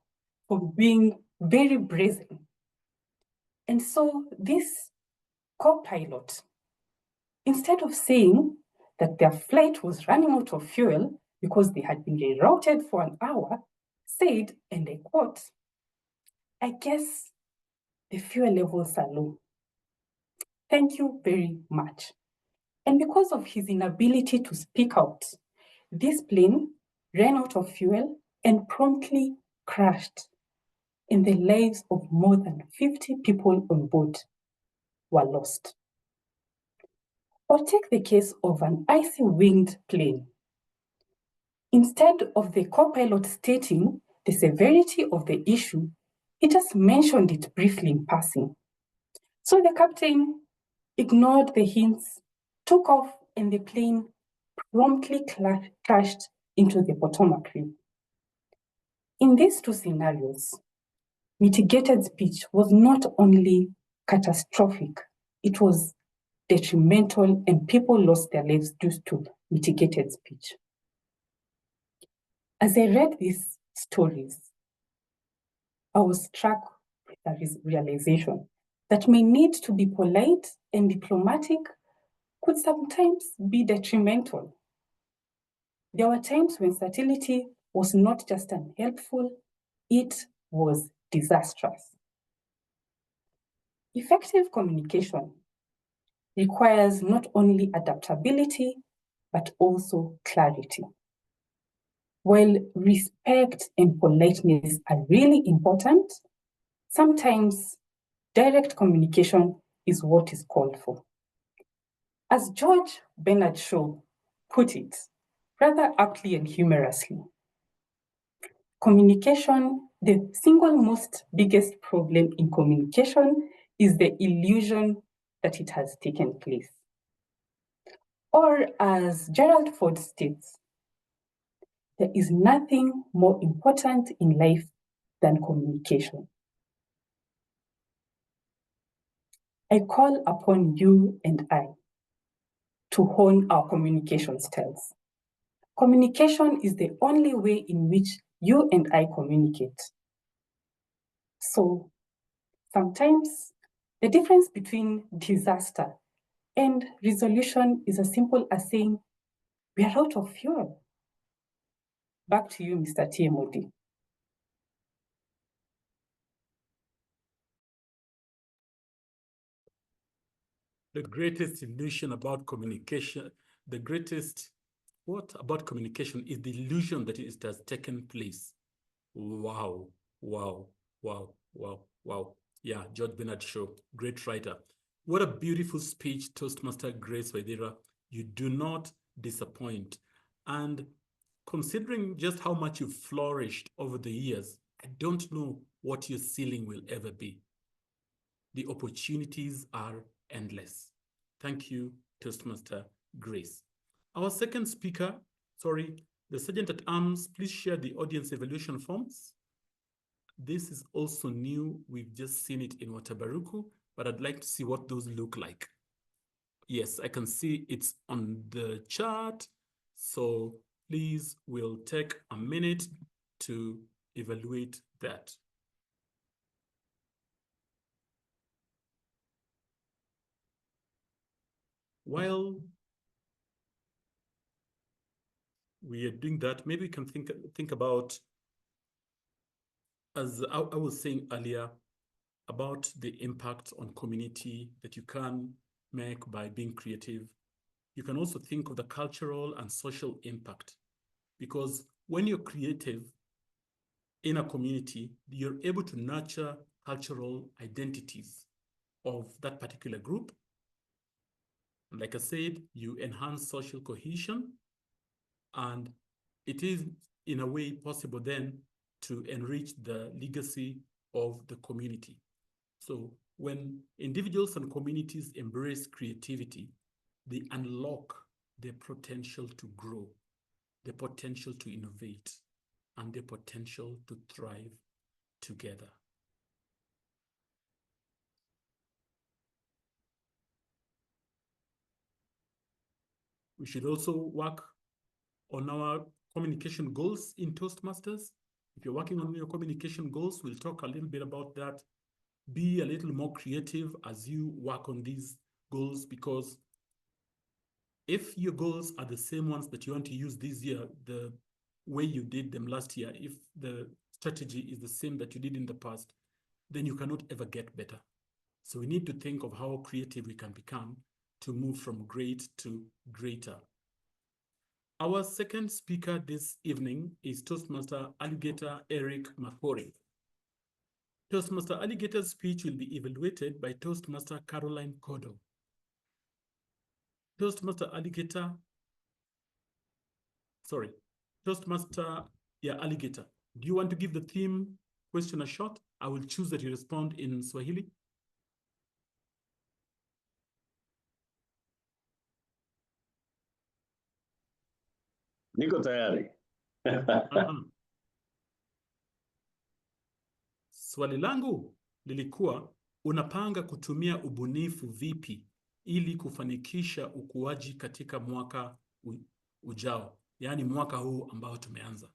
for being very brazen. And so this co-pilot, instead of saying that their flight was running out of fuel because they had been rerouted for an hour, said, and I quote, "I guess the fuel levels are low. Thank you very much." And because of his inability to speak out, this plane ran out of fuel and promptly crashed, and the lives of more than 50 people on board were lost. Or take the case of an icy winged plane. Instead of the co-pilot stating the severity of the issue, he just mentioned it briefly in passing. So the captain ignored the hints, took off, and the plane promptly crashed into the Potomac River. In these two scenarios, mitigated speech was not only catastrophic, it was detrimental, and people lost their lives due to mitigated speech. As I read these stories, I was struck with the realization that my need to be polite and diplomatic could sometimes be detrimental. There were times when subtlety was not just unhelpful, it was disastrous. Effective communication requires not only adaptability, but also clarity. While respect and politeness are really important, sometimes direct communication is what is called for. As George Bernard Shaw put it, rather aptly and humorously, communication, the single most biggest problem in communication is the illusion that it has taken place. Or as Gerald Ford states, There is nothing more important in life than communication. I call upon you and I to hone our communication styles. Communication is the only way in which you and I communicate. So sometimes the difference between disaster and resolution is as simple as saying, we are out of fuel. Back to you, Mr. TMOD. The greatest illusion about communication, about communication is the illusion that it has taken place. Wow, wow, wow, wow, wow. Yeah, George Bernard Shaw, great writer. What a beautiful speech, Toastmaster Grace Waithera. You do not disappoint. And considering just how much you've flourished over the years, I don't know what your ceiling will ever be. The opportunities are endless. Thank you, Toastmaster Grace. Our second speaker, the Sergeant at Arms, please share the audience evaluation forms. This is also new. We've just seen it in Watabaruku, but I'd like to see what those look like. Yes, I can see it's on the chart. So please, we'll take a minute to evaluate that. While we are doing that, maybe we can think about, as I was saying earlier, about the impact on community that you can make by being creative. You can also think of the cultural and social impact, because when you're creative in a community, you're able to nurture cultural identities of that particular group. Like I said, you enhance social cohesion, and it is in a way possible then to enrich the legacy of the community. So when individuals and communities embrace creativity, they unlock their potential to grow, the potential to innovate, and the potential to thrive together. We should also work on our communication goals in Toastmasters. If you're working on your communication goals, we'll talk a little bit about that. Be a little more creative as you work on these goals, because if your goals are the same ones that you want to use this year, the way you did them last year, if the strategy is the same that you did in the past, then you cannot ever get better. So we need to think of how creative we can become to move from great to greater. Our second speaker this evening is Toastmaster Alligator Eric Makori. Toastmaster Alligator's speech will be evaluated by Toastmaster Caroline Kodo. Toastmaster Alligator, Alligator, do you want to give the theme question a shot? I will choose that you respond in Swahili. Niko tayari. Swali langu lilikuwa, unapanga kutumia ubunifu vipi ili kufanikisha ukuaji katika mwaka ujao, yaani mwaka huu ambao tumeanza?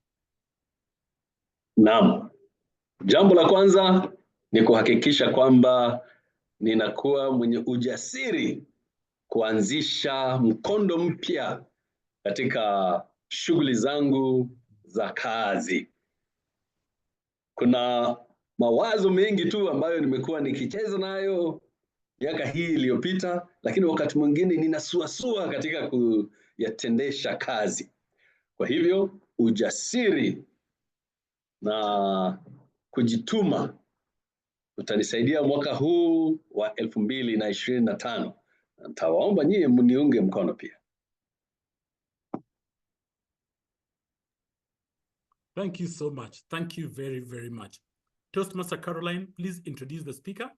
Naam. Jambo la kwanza ni kuhakikisha kwamba ninakuwa mwenye ujasiri kuanzisha mkondo mpya katika shughuli zangu za kazi. Kuna mawazo mengi tu ambayo nimekuwa nikicheza nayo miaka hii iliyopita, lakini wakati mwingine ninasuasua katika kuyatendesha kazi. Kwa hivyo ujasiri na kujituma utanisaidia mwaka huu wa 2025. Nitawaomba nyie mniunge mkono pia. Thank you so much. Thank you very, very much. Toastmaster Caroline, please introduce the speaker.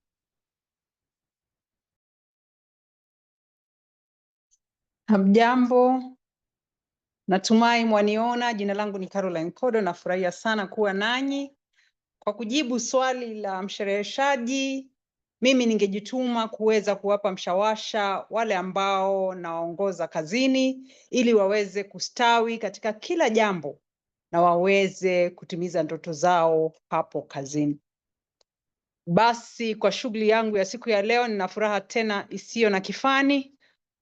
Hamjambo, Natumai mwaniona. Jina langu ni Caroline Kodo. Nafurahia sana kuwa nanyi. Kwa kujibu swali la mshereheshaji, mimi ningejituma kuweza kuwapa mshawasha wale ambao nawaongoza kazini ili waweze kustawi katika kila jambo na waweze kutimiza ndoto zao hapo kazini. Basi kwa shughuli yangu ya siku ya leo, nina furaha tena isiyo na kifani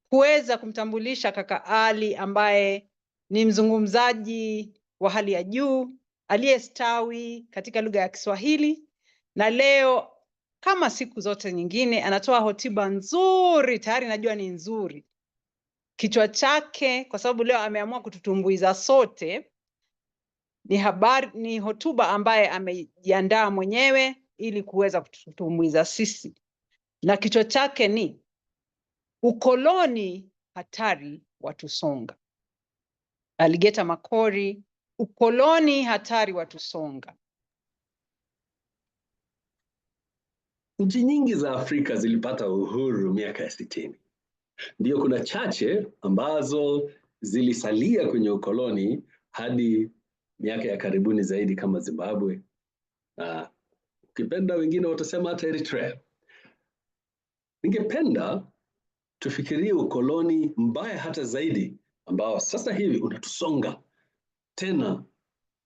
kuweza kumtambulisha kaka Ali ambaye ni mzungumzaji wa hali ya juu aliyestawi katika lugha ya Kiswahili, na leo kama siku zote nyingine anatoa hotuba nzuri. Tayari najua ni nzuri. Kichwa chake, kwa sababu leo ameamua kututumbuiza sote, ni hotuba ambaye amejiandaa mwenyewe ili kuweza kututumbuiza sisi, na kichwa chake ni ukoloni hatari watusonga. Aligeta Makori, ukoloni hatari watusonga. Nchi nyingi za Afrika zilipata uhuru miaka ya 60. Ndio kuna chache ambazo zilisalia kwenye ukoloni hadi miaka ya karibuni zaidi kama Zimbabwe. Na ukipenda wengine watasema hata Eritrea. Ningependa tufikirie ukoloni mbaya hata zaidi ambao sasa hivi unatusonga. Tena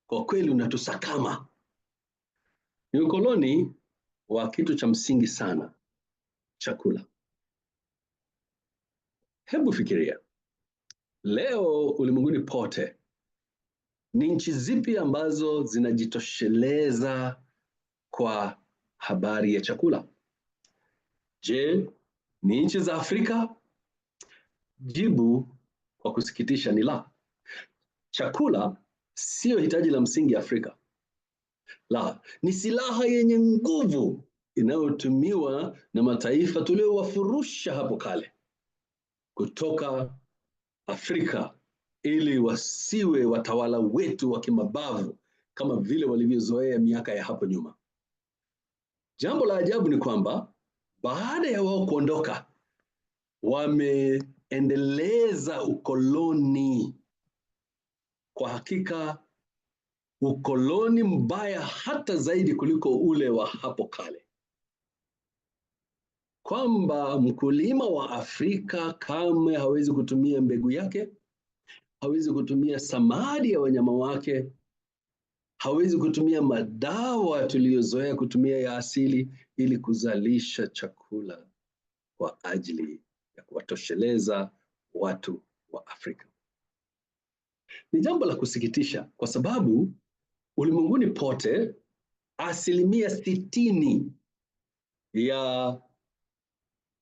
kwa kweli unatusakama. Ni ukoloni wa kitu cha msingi sana, chakula. Hebu fikiria, leo ulimwenguni pote, ni nchi zipi ambazo zinajitosheleza kwa habari ya chakula? Je, ni nchi za Afrika? Jibu kwa kusikitisha ni la. Chakula sio hitaji la msingi Afrika. La, ni silaha yenye nguvu inayotumiwa na mataifa tuliowafurusha hapo kale kutoka Afrika ili wasiwe watawala wetu wa kimabavu kama vile walivyozoea miaka ya hapo nyuma. Jambo la ajabu ni kwamba baada ya wao kuondoka, wameendeleza ukoloni. Kwa hakika ukoloni mbaya hata zaidi kuliko ule wa hapo kale. Kwamba mkulima wa Afrika kamwe hawezi kutumia mbegu yake, hawezi kutumia samadi ya wanyama wake, hawezi kutumia madawa tuliyozoea kutumia ya asili ili kuzalisha chakula kwa ajili ya kuwatosheleza watu wa Afrika. Ni jambo la kusikitisha kwa sababu ulimwenguni pote 60% ya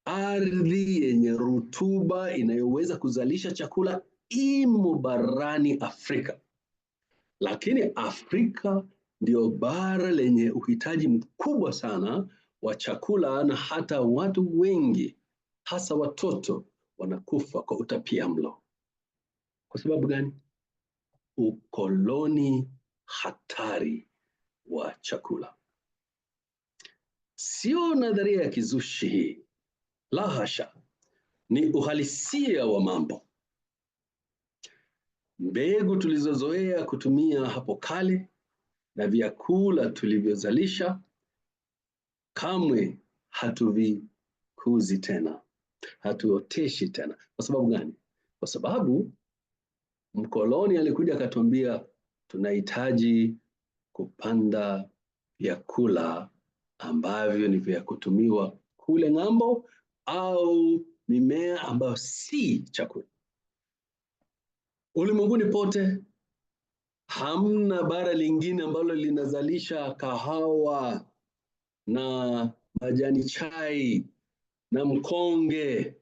ardhi yenye rutuba inayoweza kuzalisha chakula imo barani Afrika. Lakini Afrika ndio bara lenye uhitaji mkubwa sana wa chakula, na hata watu wengi hasa watoto wanakufa kwa utapiamlo. Kwa sababu gani? Ukoloni hatari wa chakula. Sio nadharia ya kizushi hii. La hasha, ni uhalisia wa mambo. Mbegu tulizozoea kutumia hapo kale na vyakula tulivyozalisha kamwe hatuvikuzi tena, hatuoteshi tena. Kwa sababu gani? Kwa sababu mkoloni alikuja akatuambia tunahitaji kupanda vyakula ambavyo ni vya kutumiwa kule ng'ambo au mimea ambayo si chakula. Ulimwenguni pote hamna bara lingine ambalo linazalisha kahawa na majani chai na mkonge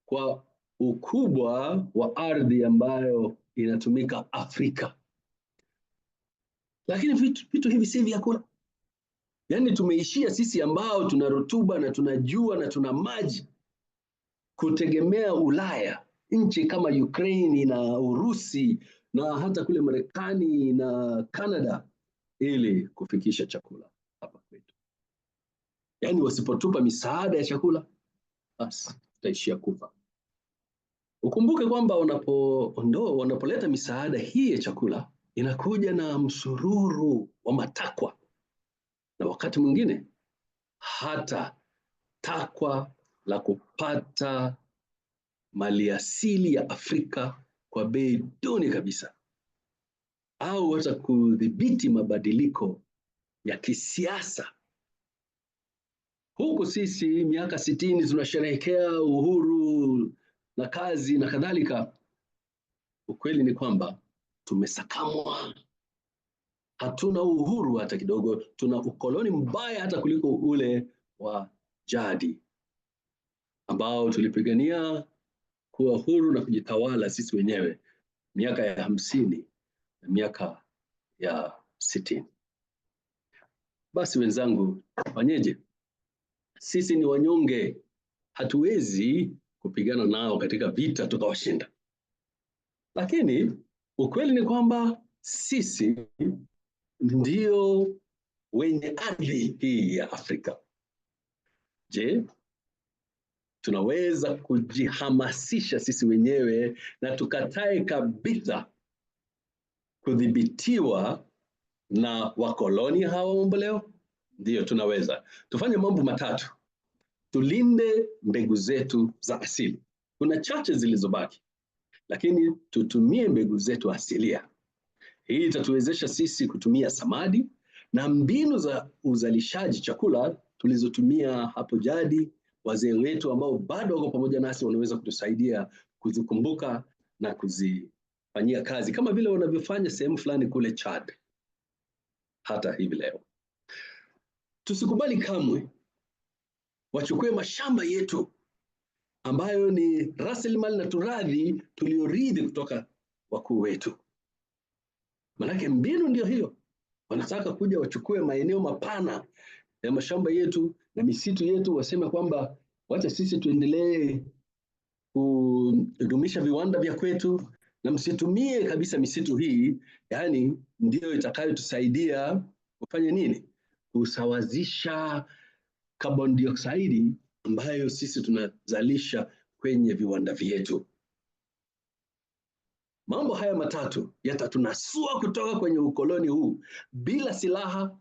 kwa ukubwa wa ardhi ambayo inatumika Afrika. Lakini vitu hivi si vyakula. Yaani tumeishia sisi ambao tuna rutuba na tunajua na tuna maji kutegemea Ulaya, nchi kama Ukraine na Urusi na hata kule Marekani na Canada ili kufikisha chakula hapa kwetu. Yaani wasipotupa misaada ya chakula, basi tutaishia kufa. Ukumbuke kwamba wanapoleta misaada hii ya chakula inakuja na msururu wa matakwa, na wakati mwingine hata takwa la kupata maliasili ya Afrika kwa bei duni kabisa, au hata kudhibiti mabadiliko ya kisiasa. Huku sisi miaka 60 tunasherehekea uhuru na kazi na kadhalika. Ukweli ni kwamba tumesakamwa, hatuna uhuru hata kidogo. Tuna ukoloni mbaya hata kuliko ule wa jadi ambao tulipigania kuwa huru na kujitawala sisi wenyewe miaka ya 50 na miaka ya 60. Basi wenzangu, fanyeje? Sisi ni wanyonge, hatuwezi kupigana nao katika vita tukawashinda. Lakini ukweli ni kwamba sisi ndio wenye ardhi hii ya Afrika. Je, tunaweza kujihamasisha sisi wenyewe na tukatae kabisa kudhibitiwa na wakoloni hawa mamboleo? Ndiyo, tunaweza. Tufanye mambo matatu. Tulinde mbegu zetu za asili. Kuna chache zilizobaki, lakini tutumie mbegu zetu asilia. Hii itatuwezesha sisi kutumia samadi na mbinu za uzalishaji chakula tulizotumia hapo jadi. Wazee wetu ambao bado wako pamoja nasi wanaweza kutusaidia kuzikumbuka na kuzifanyia kazi kama vile wanavyofanya sehemu fulani kule Chad hata hivi leo. Tusikubali kamwe wachukue mashamba yetu ambayo ni rasilimali na turadhi tuliorithi kutoka wakuu wetu. Manake mbinu ndio hiyo. Wanataka kuja wachukue maeneo mapana ya mashamba yetu na misitu yetu, waseme kwamba wacha sisi tuendelee kudumisha viwanda vya kwetu na msitumie kabisa misitu hii. Yani ndio itakayotusaidia kufanya nini? Kusawazisha carbon dioxide ambayo sisi tunazalisha kwenye viwanda vyetu. Mambo haya matatu yatatunasua kutoka kwenye ukoloni huu bila silaha,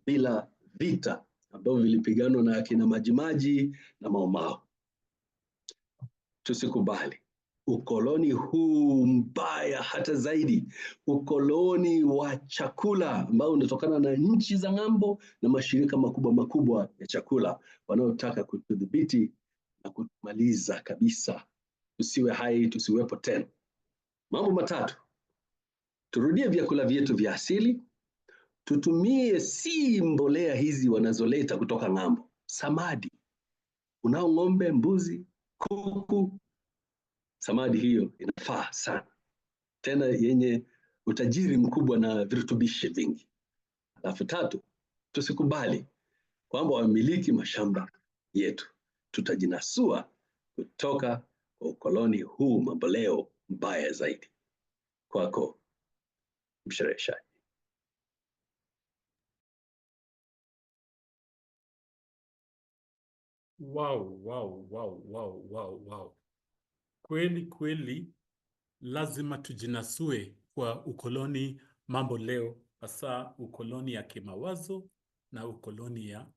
bila vita ambavyo vilipiganwa na akina Majimaji na Maumau. Tusikubali ukoloni huu mbaya, hata zaidi ukoloni wa chakula ambao unatokana na nchi za ng'ambo na mashirika makubwa makubwa ya chakula wanaotaka kutudhibiti na kumaliza kabisa, tusiwe hai, tusiwepo tena. Mambo matatu: turudie vyakula vyetu vya asili, tutumie si mbolea hizi wanazoleta kutoka ng'ambo, samadi. Unao ng'ombe, mbuzi, kuku, samadi hiyo inafaa sana, tena yenye utajiri mkubwa na virutubishi vingi. Alafu tatu, tusikubali kwamba wamiliki mashamba yetu. Tutajinasua kutoka kwa ukoloni huu mamboleo mbaya zaidi. Kwako mshereheshaji. Wow. Kweli lazima tujinasue kwa ukoloni mambo leo, hasa ukoloni ya kimawazo na ukoloni ya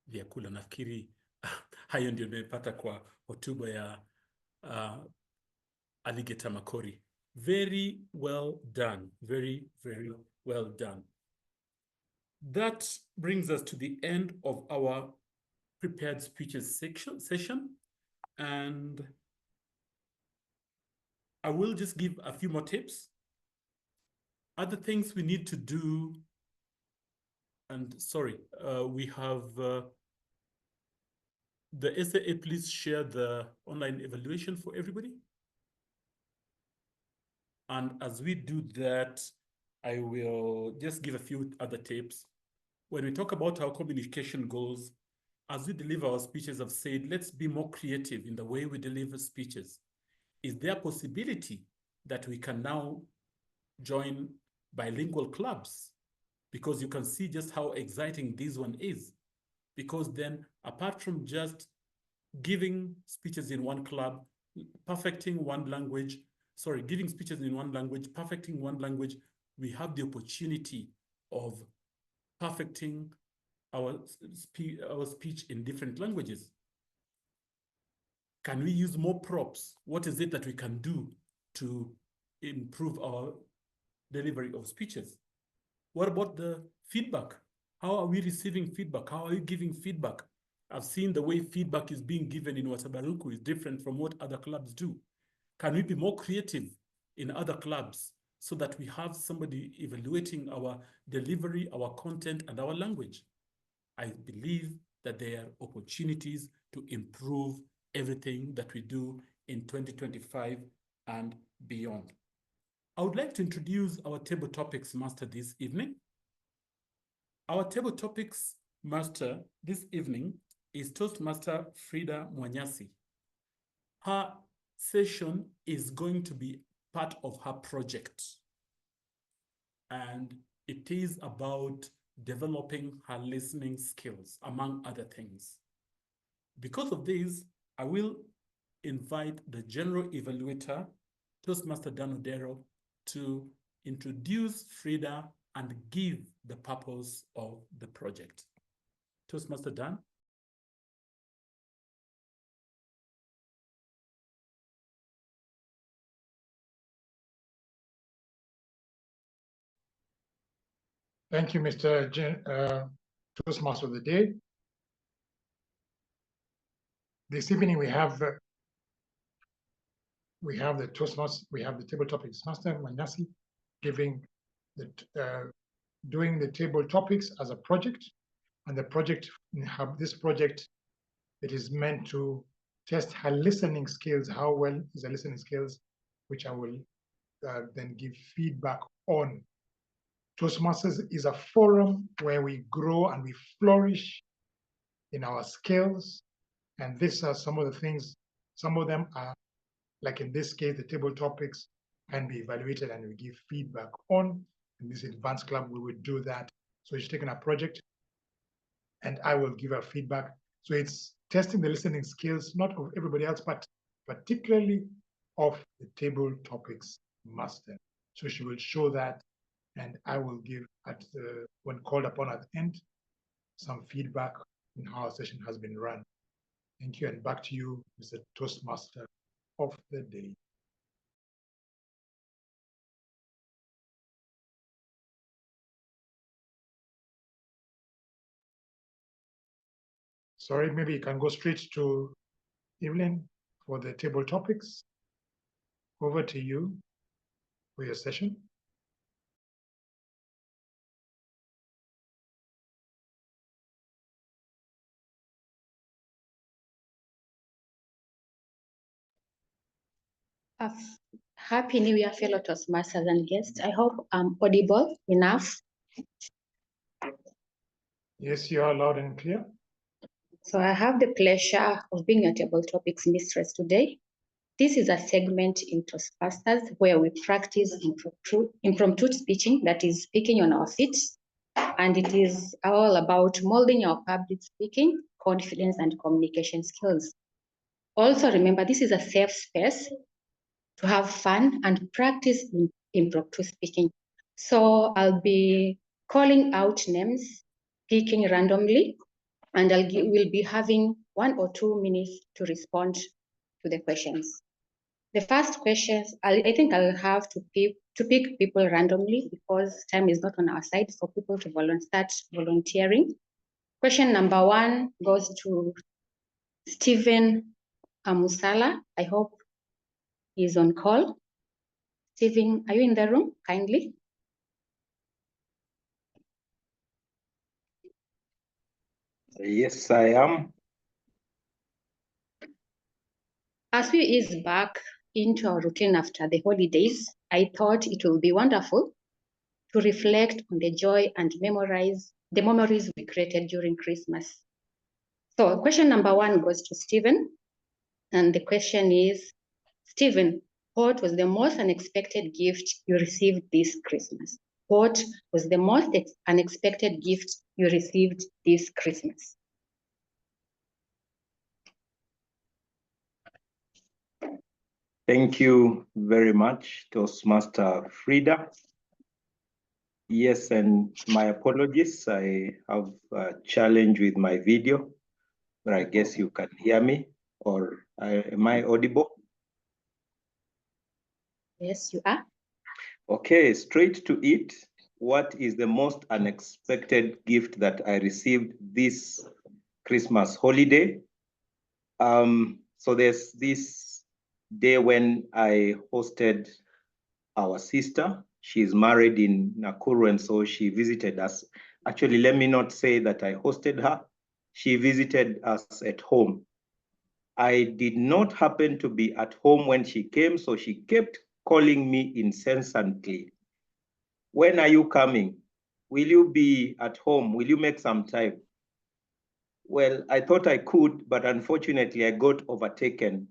vyakula. Nafikiri hayo ndio nimepata kwa hotuba ya Alligator Makori. Very well done. Very well done. That brings us to the end of our prepared speeches session. And I will just give a few more tips. Other things we need to do. And sorry, we have the SAA, please share the online evaluation for everybody. And as we do that, I will just give a few other tips. When we talk about our communication goals, as we deliver our speeches, I've said, let's be more creative in the way we deliver speeches. Is there a possibility that we can now join bilingual clubs? Because you can see just how exciting this one is. Because then, apart from just giving speeches in one club, perfecting one language, sorry, giving speeches in one language, perfecting one language, we have the opportunity of perfecting our speech in different languages. Can we use more props? What is it that we can do to improve our delivery of speeches? What about the feedback? How are we receiving feedback? How are you giving feedback? I've seen the way feedback is being given in Watabaruku is different from what other clubs do. Can we be more creative in other clubs so that we have somebody evaluating our delivery, our content, and our language? I believe that there are opportunities to improve everything that we do in 2025 and beyond. I would like to introduce our table topics master this evening. Our table topics master this evening is Toastmaster Frida Mwanyasi. Her session is going to be part of her project, and it is about developing her listening skills, among other things. Because of this, I will invite the general evaluator, Toastmaster Dan Odero, to introduce Frida and give the purpose of the project. Toastmaster Dan. Thank you, Mr. Toastmaster of the Day. This evening we have the Toastmaster, we have the table topics master Mwanyasi giving doing the table topics as a project, and the project this project, it is meant to test her listening skills. How well is her listening skills, which I will then give feedback on. Toastmasters is a forum where we grow and we flourish in our skills. And these are some of the things, some of them are, like in this case, the table topics can be evaluated and we give feedback on. In this advanced club, we would do that. So she's taking a project and I will give her feedback. So it's testing the listening skills, not of everybody else, but particularly of the table topics master. So she will show that, and I will give when called upon at the end, some feedback on how our session has been run. Thank you, and back to you, Mr. Toastmaster of the Day. Sorry, maybe you can go straight to Evelyn for the table topics. Over to you for your session. Happy New Year, fellow Toastmasters and guests. I hope I'm audible enough. Yes, you are loud and clear. So I have the pleasure of being your table topics mistress today. This is a segment in Toastmasters where we practice impromptu speaking, that is speaking on our feet. And it is all about molding our public speaking, confidence, and communication skills. Also remember, this is a safe space to have fun and practice impromptu speaking. So I'll be calling out names, picking randomly, and we'll be having 1 or 2 minutes to respond to the questions. The first questions, I think I'll have to pick people randomly because time is not on our side for people to start volunteering. Question number 1 goes to Stephen Amusala. I hope he's on call. Stephen, are you in the room, kindly? Yes, I am. As we ease back into our routine after the holidays, I thought it will be wonderful to reflect on the joy and the memories we created during Christmas. So question number 1 goes to Stephen. And the question is, Stephen, what was the most unexpected gift you received this Christmas? What was the most unexpected gift you received this Christmas? Thank you very much, Toastmaster Frida. Yes, and my apologies. I have a challenge with my video, but I guess you can hear me, or am I audible? Yes, you are. Okay, straight to it. What is the most unexpected gift that I received this Christmas holiday? So there's this day when I hosted our sister. She's married in Nakuru, and so she visited us. Actually, let me not say that I hosted her. She visited us at home. I did not happen to be at home when she came, so she kept calling me incessantly. When are you coming? Will you be at home? Will you make some time? Well, I thought I could, but unfortunately I got overtaken.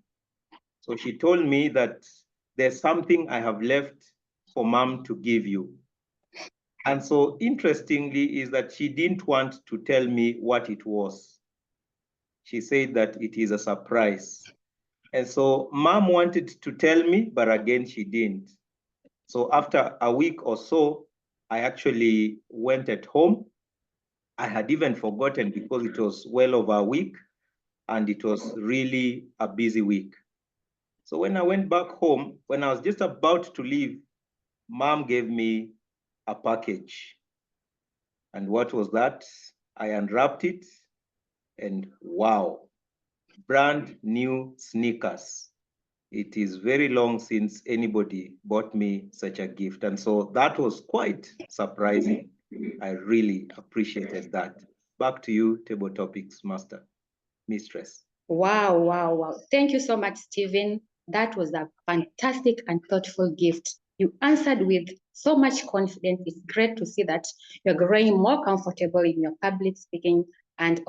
So she told me that there's something I have left for mom to give you. And so interestingly is that she didn't want to tell me what it was. She said that it is a surprise. And so mom wanted to tell me, but again, she didn't. So after a week or so, I actually went at home. I had even forgotten because it was well over a week and it was really a busy week. So when I went back home, when I was just about to leave, mom gave me a package. And what was that? I unwrapped it and wow, brand new sneakers. It is very long since anybody bought me such a gift. And so that was quite surprising. I really appreciated that. Back to you, Table Topics Master, Mistress. Wow, wow, wow. Thank you so much, Stephen. That was a fantastic and thoughtful gift. You answered with so much confidence. It's great to see that you're growing more comfortable in your public speaking and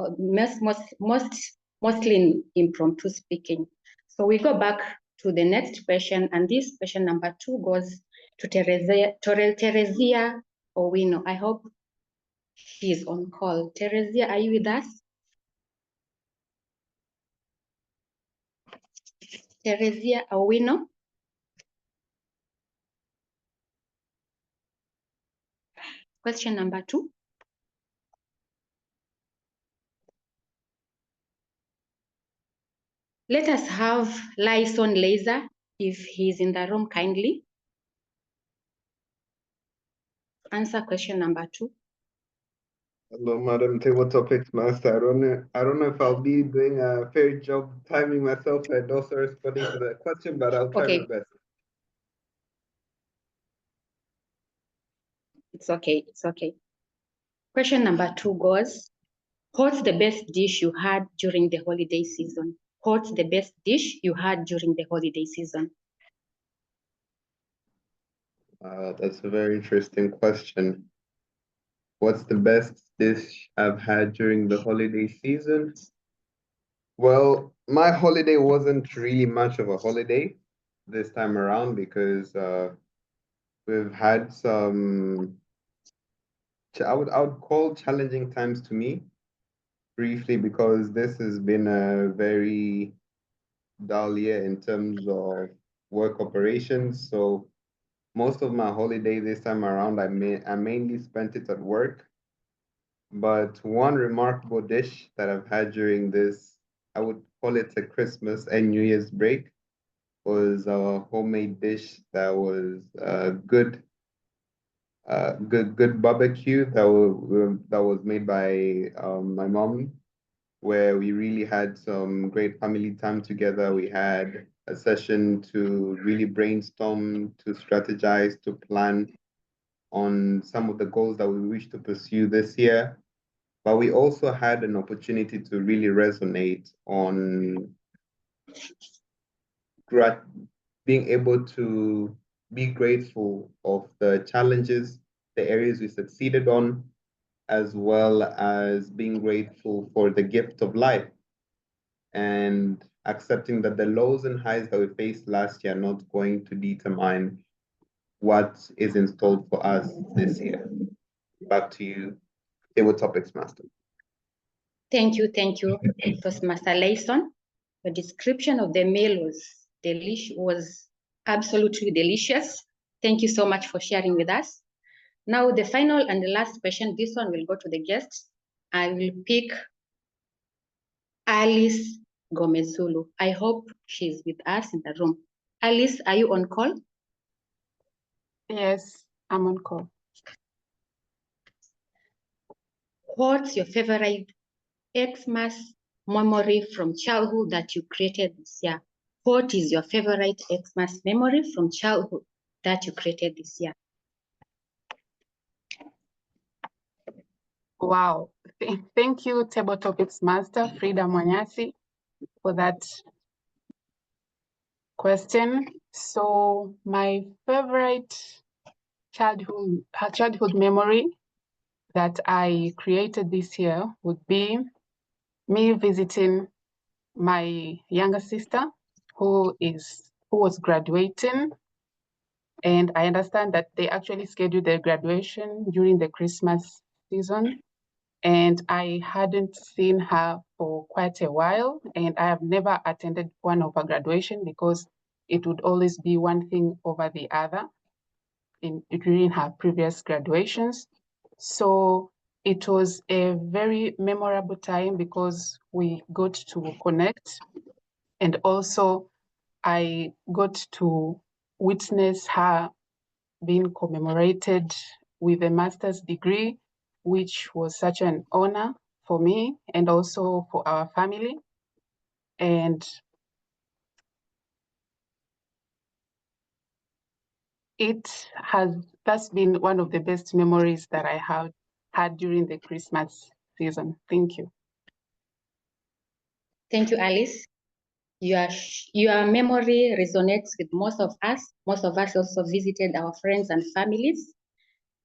mostly in impromptu speaking. So we go back to the next question, and this question number 2 goes to Teresia Owino. I hope she's on call. Teresia, are you with us? Teresia Owino. Question number 2. Let us have Lyson Laser, if he's in the room, kindly. Answer question number 2. Hello, Madam Table Topics Master. I don't know if I'll be doing a fair job timing myself and also responding to the question, but I'll try my best. It's okay, it's okay. Question number 2 goes, what's the best dish you had during the holiday season? What's the best dish you had during the holiday season? That's a very interesting question. What's the best dish I've had during the holiday season? Well, my holiday wasn't really much of a holiday this time around because we've had some, I would call challenging times to me briefly because this has been a very dull year in terms of work operations. So most of my holiday this time around, I mainly spent it at work. But one remarkable dish that I've had during this, I would call it a Christmas and New Year's break, was a homemade dish that was good barbecue that was made by my mom, where we really had some great family time together. We had a session to really brainstorm, to strategize, to plan on some of the goals that we wish to pursue this year. But we also had an opportunity to really resonate on being able to be grateful of the challenges, the areas we succeeded on, as well as being grateful for the gift of life and accepting that the lows and highs that we faced last year are not going to determine what is in store for us this year. Back to you, Table Topics Master. Thank you, Toastmaster Layson. The description of the meal was delicious, was Absolutely delicious. Thank you so much for sharing with us. Now, the final and the last question, this one will go to the guests. I will pick Alice Gomezulu. I hope she's with us in the room. Alice, are you on call? Yes, I'm on call. What's your favorite Xmas memory from childhood that you created this year? What is your favorite Xmas memory from childhood that you created this year? Wow. Thank you, Table Topics Master Frida Mwanyasi, for that question. So my favorite childhood memory that I created this year would be me visiting my younger sister who was graduating. And I understand that they actually scheduled their graduation during the Christmas season. And I hadn't seen her for quite a while. And I have never attended one of her graduation because it would always be one thing over the other during her previous graduations. So it was a very memorable time because we got to connect, and also I got to witness her being commemorated with a master's degree, which was such an honor for me and also for our family. And that's been one of the best memories that I have had during the Christmas season. Thank you. Thank you, Alice. Your memory resonates with most of us. Most of us also visited our friends and families.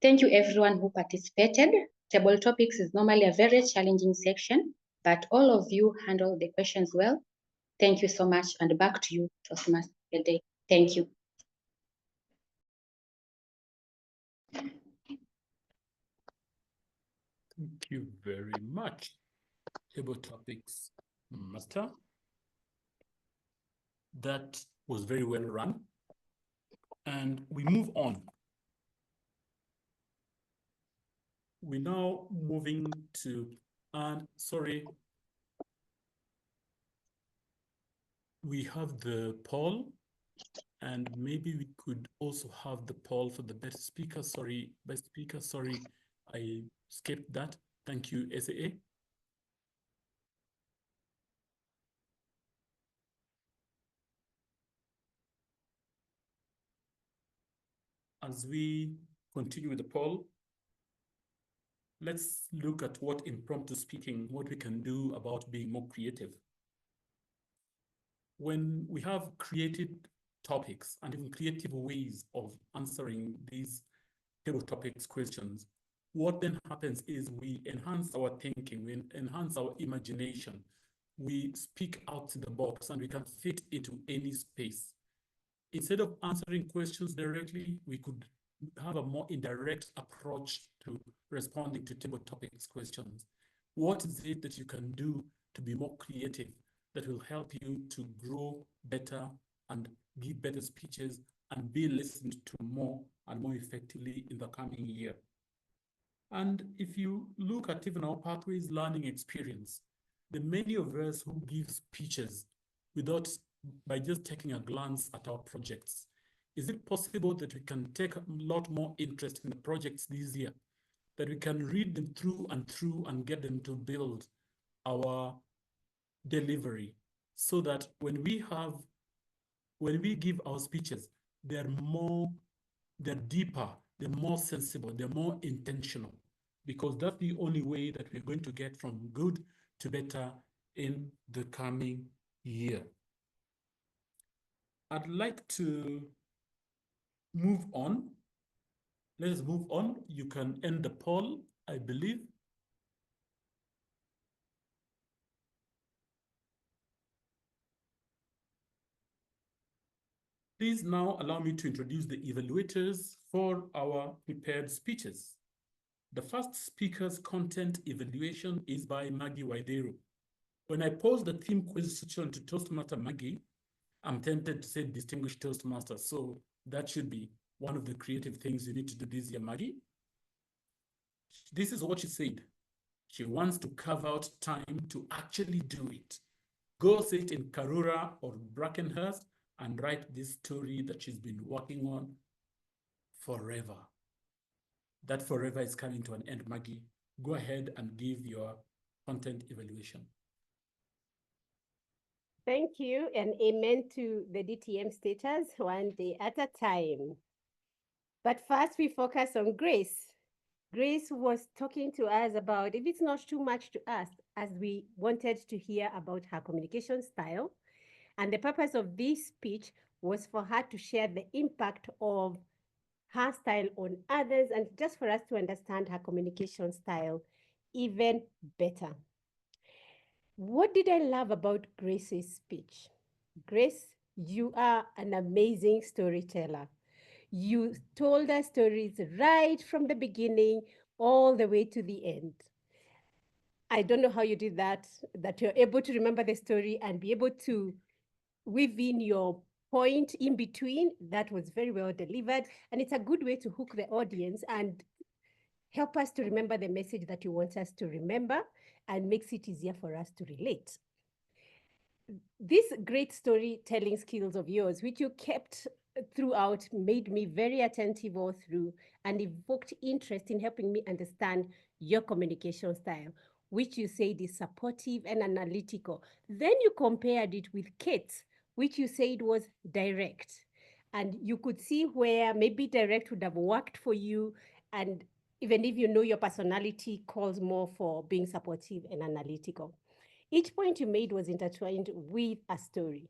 Thank you everyone who participated. Table Topics is normally a very challenging section, but all of you handled the questions well. Thank you so much, and back to you, Toastmaster Day. Thank you. Thank you very much, Table Topics Master. That was very well run. And we move on. We're now moving to, sorry, we have the poll, and maybe we could also have the poll for the best speaker. Sorry, best speaker, sorry, I skipped that. Thank you, SAA. As we continue with the poll, let's look at what impromptu speaking, what we can do about being more creative. When we have created topics and even creative ways of answering these table topics questions, what then happens is we enhance our thinking, we enhance our imagination, we speak out the box, and we can fit into any space. Instead of answering questions directly, we could have a more indirect approach to responding to table topics questions. What is it that you can do to be more creative that will help you to grow better and give better speeches and be listened to more and more effectively in the coming year? And if you look at even our Pathways learning experience, the many of us who give speeches by just taking a glance at our projects, is it possible that we can take a lot more interest in the projects this year, that we can read them through and get them to build our delivery, so that when we give our speeches, they're deeper, they're more sensible, they're more intentional, because that's the only way that we're going to get from good to better in the coming year. I'd like to move on. Let's move on. You can end the poll, I believe. Please now allow me to introduce the evaluators for our prepared speeches. The first speaker's content evaluation is by Maggie Waidero. When I posed the theme question to Toastmaster Maggie, I'm tempted to say distinguished Toastmasters. So that should be one of the creative things you need to do this year, Maggie. This is what she said. She wants to carve out time to actually do it. Go sit in Karura or Brackenhurst and write this story that she's been working on forever. That forever is coming to an end, Maggie. Go ahead and give your content evaluation. Thank you, and amen to the DTM status, one day at a time. But first, we focus on Grace. Grace was talking to us about, if it's not too much to ask, as we wanted to hear about her communication style. And the purpose of this speech was for her to share the impact of her style on others and just for us to understand her communication style even better. What did I love about Grace's speech? Grace, you are an amazing storyteller. You told us stories right from the beginning all the way to the end. I don't know how you did that you're able to remember the story and be able to weave in your point in between. That was very well delivered. And it's a good way to hook the audience and help us to remember the message that you want us to remember and makes it easier for us to relate. These great storytelling skills of yours, which you kept throughout, made me very attentive all through and evoked interest in helping me understand your communication style, which you said is supportive and analytical. Then you compared it with Kate's, which you said was direct. And you could see where maybe direct would have worked for you. And even if you know your personality calls more for being supportive and analytical. Each point you made was intertwined with a story.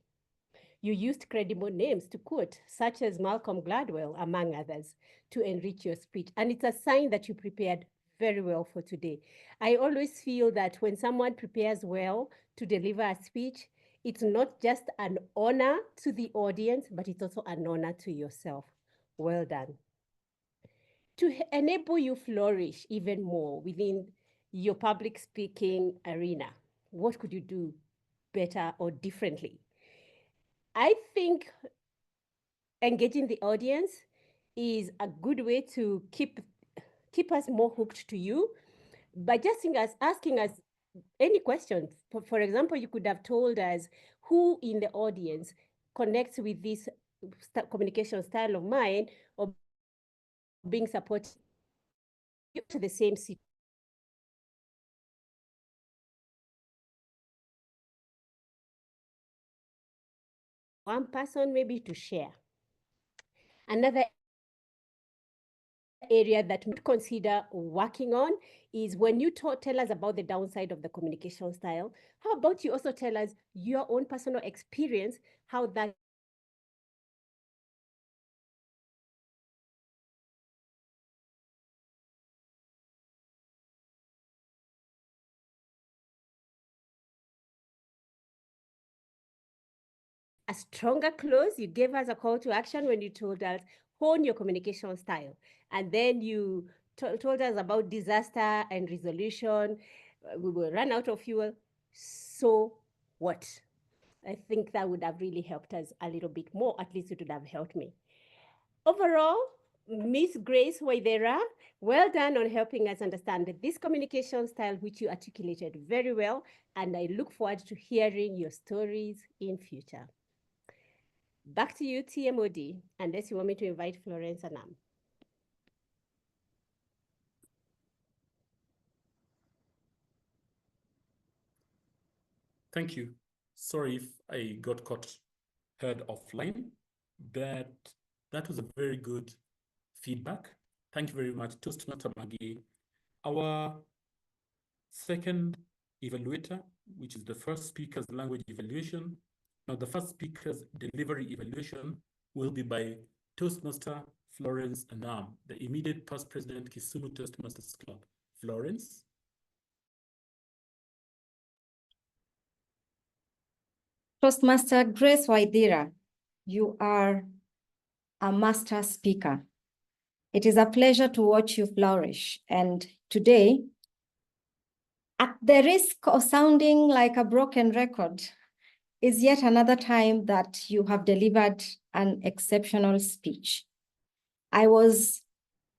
You used credible names to quote, such as Malcolm Gladwell, among others, to enrich your speech. And it's a sign that you prepared very well for today. I always feel that when someone prepares well to deliver a speech, it's not just an honor to the audience, but it's also an honor to yourself. Well done. To enable you flourish even more within your public speaking arena, what could you do better or differently? I think engaging the audience is a good way to keep us more hooked to you by just asking us any questions. For example, you could have told us who in the audience connects with this communication style of mine or being supported to the same situation. One person maybe to share. Another area that we consider working on is when you tell us about the downside of the communication style, how about you also tell us your own personal experience, how that a stronger close. You gave us a call to action when you told us, hone your communication style. And then you told us about disaster and resolution. We will run out of fuel. So what? I think that would have really helped us a little bit more. At least it would have helped me. Overall, Miss Grace Waidera, well done on helping us understand this communication style, which you articulated very well. And I look forward to hearing your stories in future. Back to you, TMOD, unless you want me to invite Florence Anam. Thank you. Sorry if I got heard offline, but that was a very good feedback. Thank you very much, Toastmaster Maggie. Our second evaluator, which is the first speaker's language evaluation. Now, the first speaker's delivery evaluation will be by Toastmaster Florence Anam, the immediate past president, Kisumu Toastmasters Club. Florence. Toastmaster Grace Waidera, you are a master speaker. It is a pleasure to watch you flourish. And today, at the risk of sounding like a broken record, is yet another time that you have delivered an exceptional speech. I was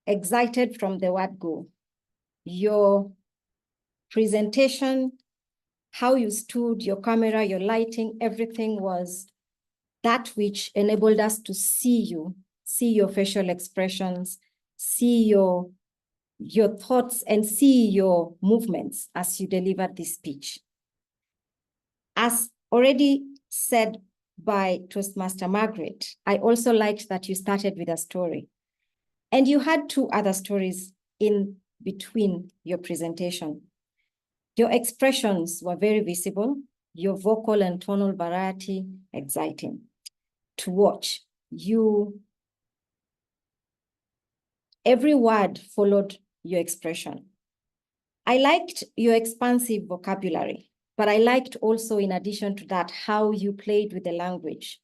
excited from the word go. Your presentation, how you stood, your camera, your lighting, everything was that which enabled us to see you, see your facial expressions, see your thoughts, and see your movements as you delivered this speech. As already said by Toastmaster Margaret, I also liked that you started with a story. And you had two other stories in between your presentation. Your expressions were very visible, your vocal and tonal variety exciting to watch. Every word followed your expression. I liked your expansive vocabulary, but I liked also, in addition to that, how you played with the language.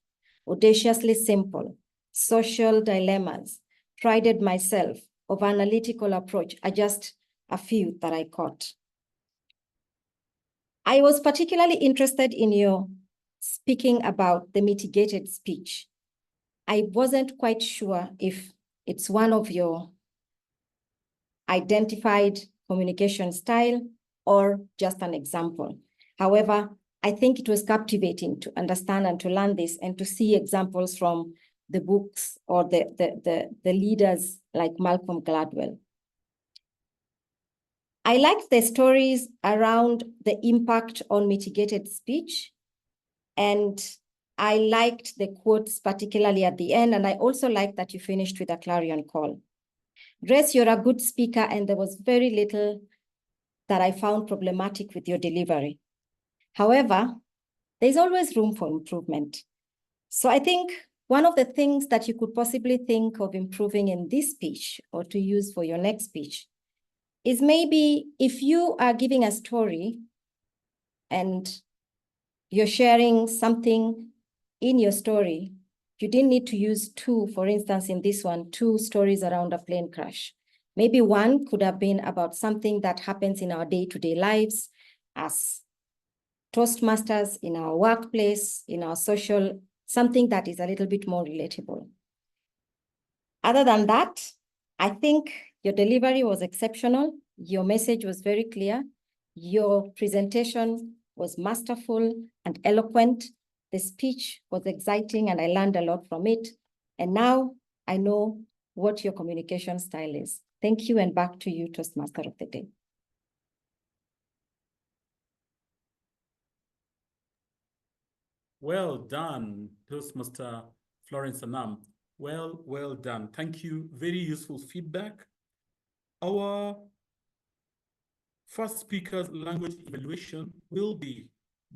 Audaciously simple, social dilemmas, prided myself, of analytical approach are just a few that I caught. I was particularly interested in your speaking about the mitigated speech. I wasn't quite sure if it's one of your identified communication style or just an example. However, I think it was captivating to understand and to learn this and to see examples from the books or the leaders like Malcolm Gladwell. I liked the stories around the impact on mitigated speech, and I liked the quotes particularly at the end, and I also liked that you finished with a clarion call. Grace, you're a good speaker, and there was very little that I found problematic with your delivery. However, there's always room for improvement. So I think one of the things that you could possibly think of improving in this speech or to use for your next speech is maybe if you are giving a story and you're sharing something in your story, you didn't need to use two, for instance, in this one, two stories around a plane crash. Maybe one could have been about something that happens in our day-to-day lives as Toastmasters, in our workplace, in our social, something that is a little bit more relatable. Other than that, I think your delivery was exceptional. Your message was very clear. Your presentation was masterful and eloquent. The speech was exciting and I learned a lot from it. And now I know what your communication style is. Thank you, and back to you, Toastmaster of the Day. Well done, Toastmaster Florence Anam. Well done. Thank you. Very useful feedback. Our first speaker's language evaluation will be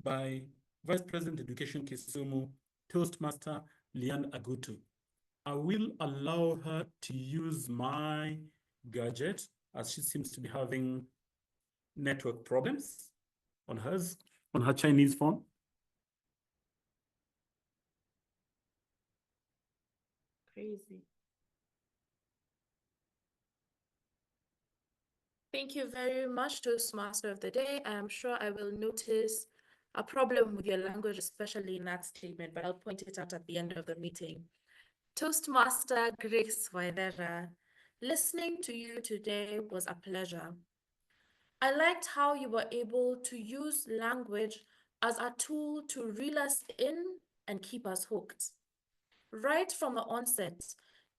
by Vice President Education Kisumu, Toastmaster Lian Agutu. I will allow her to use my gadget as she seems to be having network problems on her Chinese phone. Crazy. Thank you very much, Toastmaster of the Day. I am sure I will notice a problem with your language, especially in that statement, but I'll point it out at the end of the meeting. Toastmaster Grace Waidera, listening to you today was a pleasure. I liked how you were able to use language as a tool to reel us in and keep us hooked. Right from the onset,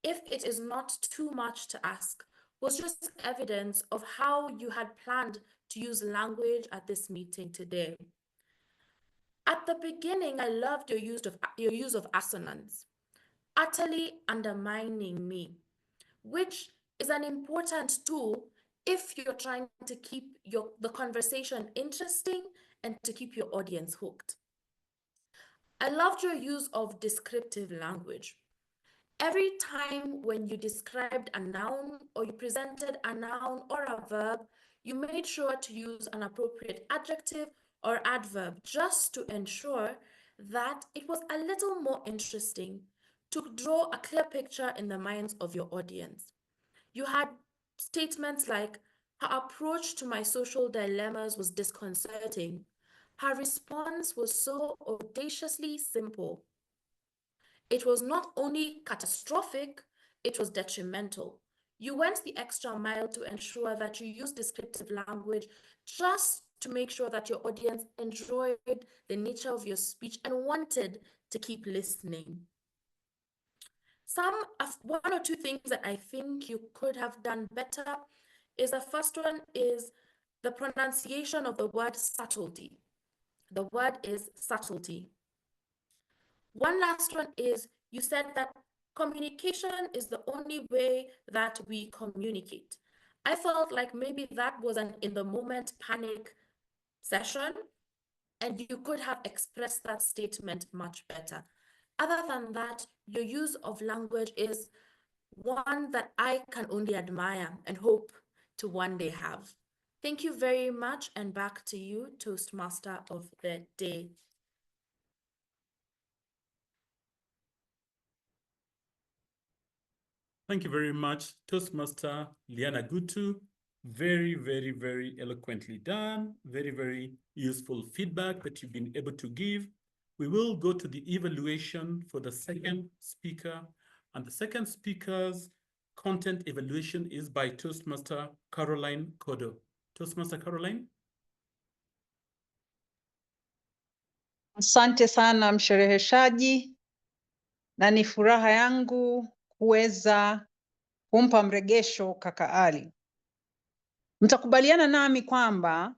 if it is not too much to ask, was just evidence of how you had planned to use language at this meeting today. At the beginning, I loved your use of assonance, utterly undermining me, which is an important tool if you're trying to keep the conversation interesting and to keep your audience hooked. I loved your use of descriptive language. Every time when you described a noun or you presented a noun or a verb, you made sure to use an appropriate adjective or adverb just to ensure that it was a little more interesting, to draw a clear picture in the minds of your audience. You had statements like, her approach to my social dilemmas was disconcerting. Her response was so audaciously simple. It was not only catastrophic, it was detrimental. You went the extra mile to ensure that you used descriptive language just to make sure that your audience enjoyed the nature of your speech and wanted to keep listening. One or two things that I think you could have done better is the first one is the pronunciation of the word subtlety. The word is subtlety. One last one is you said that communication is the only way that we communicate. I felt like maybe that was an in-the-moment panic session, and you could have expressed that statement much better. Other than that, your use of language is one that I can only admire and hope to one day have. Thank you very much, and back to you, Toastmaster of the Day. Thank you very much, Toastmaster Lian Agutu. Very, very, very eloquently done. Very, very useful feedback that you've been able to give. We will go to the evaluation for the second speaker. And the second speaker's content evaluation is by Toastmaster Caroline Kodo. Toastmaster Caroline. Asante sana mshereheshaji, na ni furaha yangu kuweza kumpa mregesho kaka Ali. Mtakubaliana nami kwamba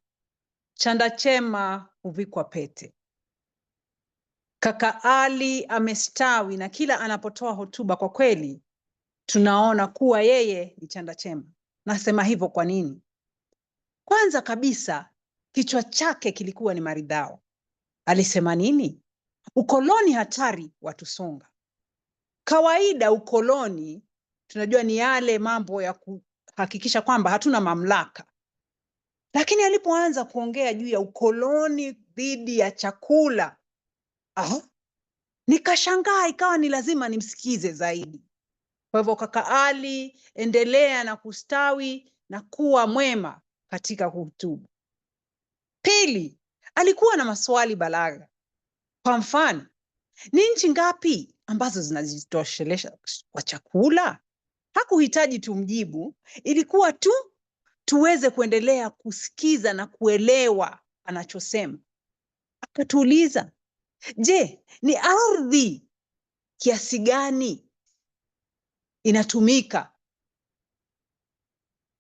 chanda chema huvikwa pete. Kaka Ali amestawi na kila anapotoa hotuba kwa kweli tunaona kuwa yeye ni chanda chema. Nasema hivyo kwa nini? Kwanza kabisa kichwa chake kilikuwa ni maridhawa. Alisema nini? Ukoloni hatari watusonga. Kawaida ukoloni tunajua ni yale mambo ya kuhakikisha kwamba hatuna mamlaka. Lakini alipoanza kuongea juu ya ukoloni dhidi ya chakula, nikashangaa, ikawa ni lazima nimsikize zaidi. Kwa hivyo kaka Ali, endelea na kustawi na kuwa mwema katika kuhutubu. Pili, alikuwa na maswali balagha. Kwa mfano, ni nchi ngapi ambazo zinajitosheleza kwa chakula? Hakuhitaji tumjibu, ilikuwa tu tuweze kuendelea kusikiza na kuelewa anachosema. Akatuuliza, je, ni ardhi kiasi gani inatumika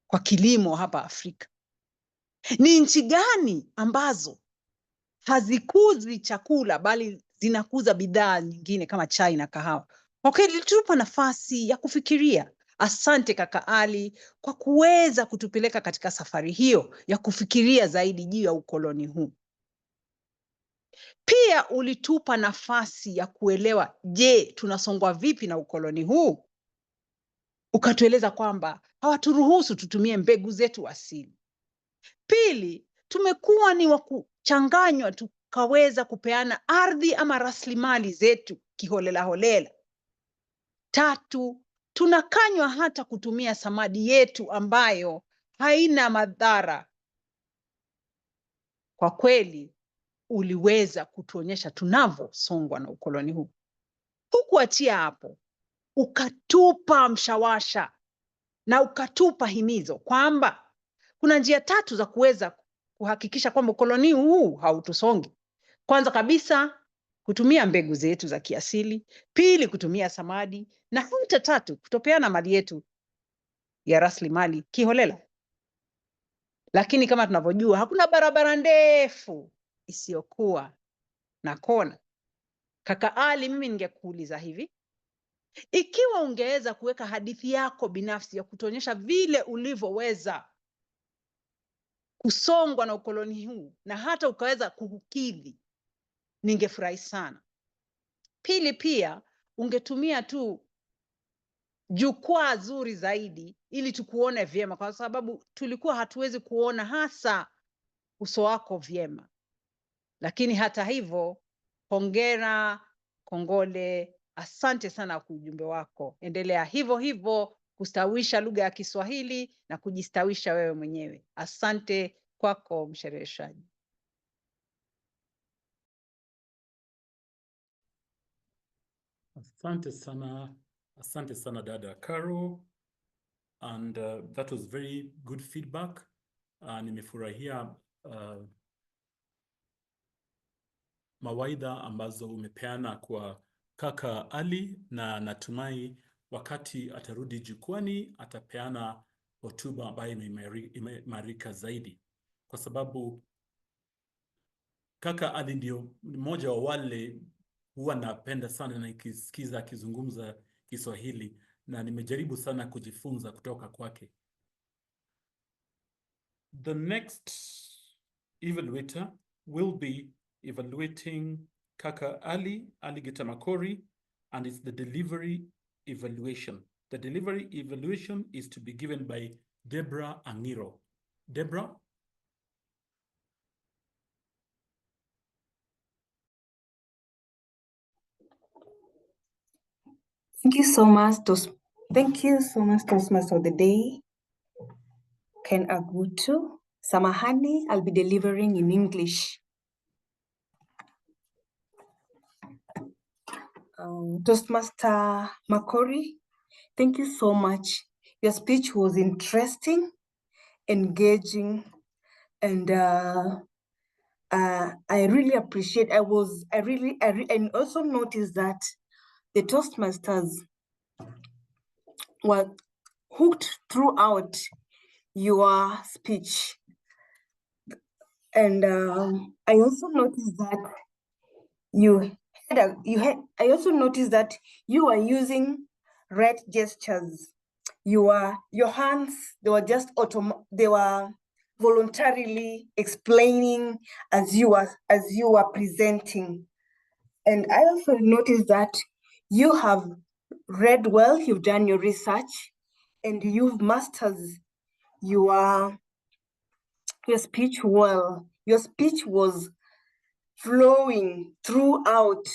kwa kilimo hapa Afrika? Ni nchi gani ambazo hazikuzi chakula bali zinakuza bidhaa nyingine kama chai na kahawa? Kwa kweli tupa nafasi ya kufikiria. Asante kaka Ali kwa kuweza kutupeleka katika safari hiyo ya kufikiria zaidi juu ya ukoloni huu. Pia ulitupa nafasi ya kuelewa, je, tunasongwa vipi na ukoloni huu? Ukatueleza kwamba hawaturuhusu tutumie mbegu zetu asili. Pili, tumekuwa ni wa kuchanganywa tukaweza kupeana ardhi ama rasilimali zetu kiholela holela. Tatu, tunakanywa hata kutumia samadi yetu ambayo haina madhara. Kwa kweli, uliweza kutuonyesha tunavyosongwa na ukoloni huu. Hukuachia hapo, ukatupa mshawasha na ukatupa himizo kwamba kuna njia tatu za kuweza kuhakikisha kwamba ukoloni huu hautusongi. Kwanza kabisa, kutumia mbegu zetu za kiasili. Pili, kutumia samadi. Na hata tatu, kutopeana mali yetu ya rasilimali kiholela. Lakini kama tunavyojua, hakuna barabara ndefu isiyokuwa na kona. Kaka Ali, mimi ningekuuliza hivi, ikiwa ungeweza kuweka hadithi yako binafsi ya kutuonyesha vile ulivyoweza kusongwa na ukoloni huu na hata ukaweza kukidhi, ningefurahi sana. Pili, pia ungetumia tu jukwaa zuri zaidi ili tukuone vyema, kwa sababu tulikuwa hatuwezi kuona hasa uso wako vyema. Lakini hata hivyo, hongera, kongole, asante sana kwa ujumbe wako. Endelea hivyo hivyo kustawisha lugha ya Kiswahili na kujistawisha wewe mwenyewe. Asante kwako mshereheshaji. Asante sana dada Caro, and that was very good feedback. Nimefurahia mawaidha ambazo umepeana kwa kaka Ali, na natumai wakati atarudi jukwani atapeana hotuba ambayo imeimarika zaidi, kwa sababu kaka Ali ndio mmoja wa wale huwa napenda sana na nikisikiza akizungumza Kiswahili, na nimejaribu sana kujifunza kutoka kwake. The next evaluator will be evaluating kaka Ali Getamakori, and it's the delivery evaluation. The delivery evaluation is to be given by Deborah Angiro. Deborah? Thank you so much, Toastmaster of the Day, Ken Agutu. Samahani, I'll be delivering in English. Toastmaster Makori, thank you so much. Your speech was interesting, engaging, and I really appreciate. I also noticed that the Toastmasters were hooked throughout your speech, and I also noticed that I also noticed that you are using red gestures. Your hands, they were voluntarily explaining as you were presenting. And I also noticed that you have read well, you've done your research, and you've mastered your speech well. Your speech was flowing throughout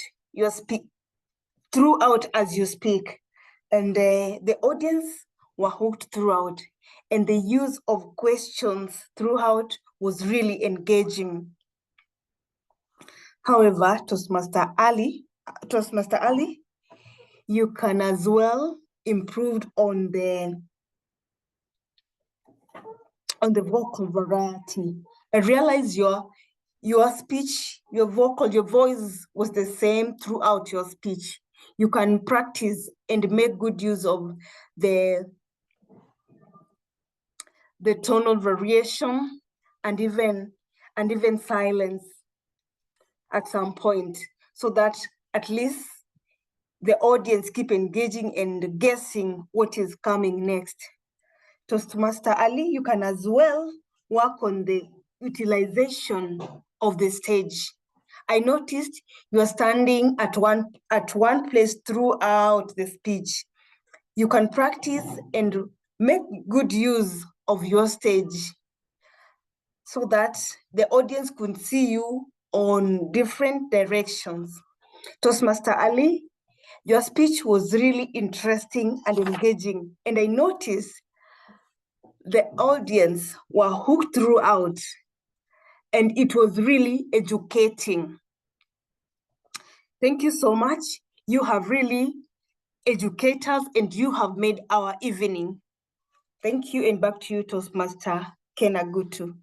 as you speak, and the audience were hooked throughout, and the use of questions throughout was really engaging. However, Toastmaster Ali, you can as well improve on the vocal variety. I realize your speech, your voice was the same throughout your speech. You can practice and make good use of the tonal variation and even silence at some point, so that at least the audience keep engaging and guessing what is coming next. Toastmaster Ali, you can as well work on the utilization of the stage. I noticed you are standing at one place throughout the speech. You can practice and make good use of your stage so that the audience could see you on different directions. Toastmaster Ali, your speech was really interesting and engaging, and I noticed the audience were hooked throughout, and it was really educating. Thank you so much. You have really educated us, and you have made our evening. Thank you, and back to you, Toastmaster Ken Agutu.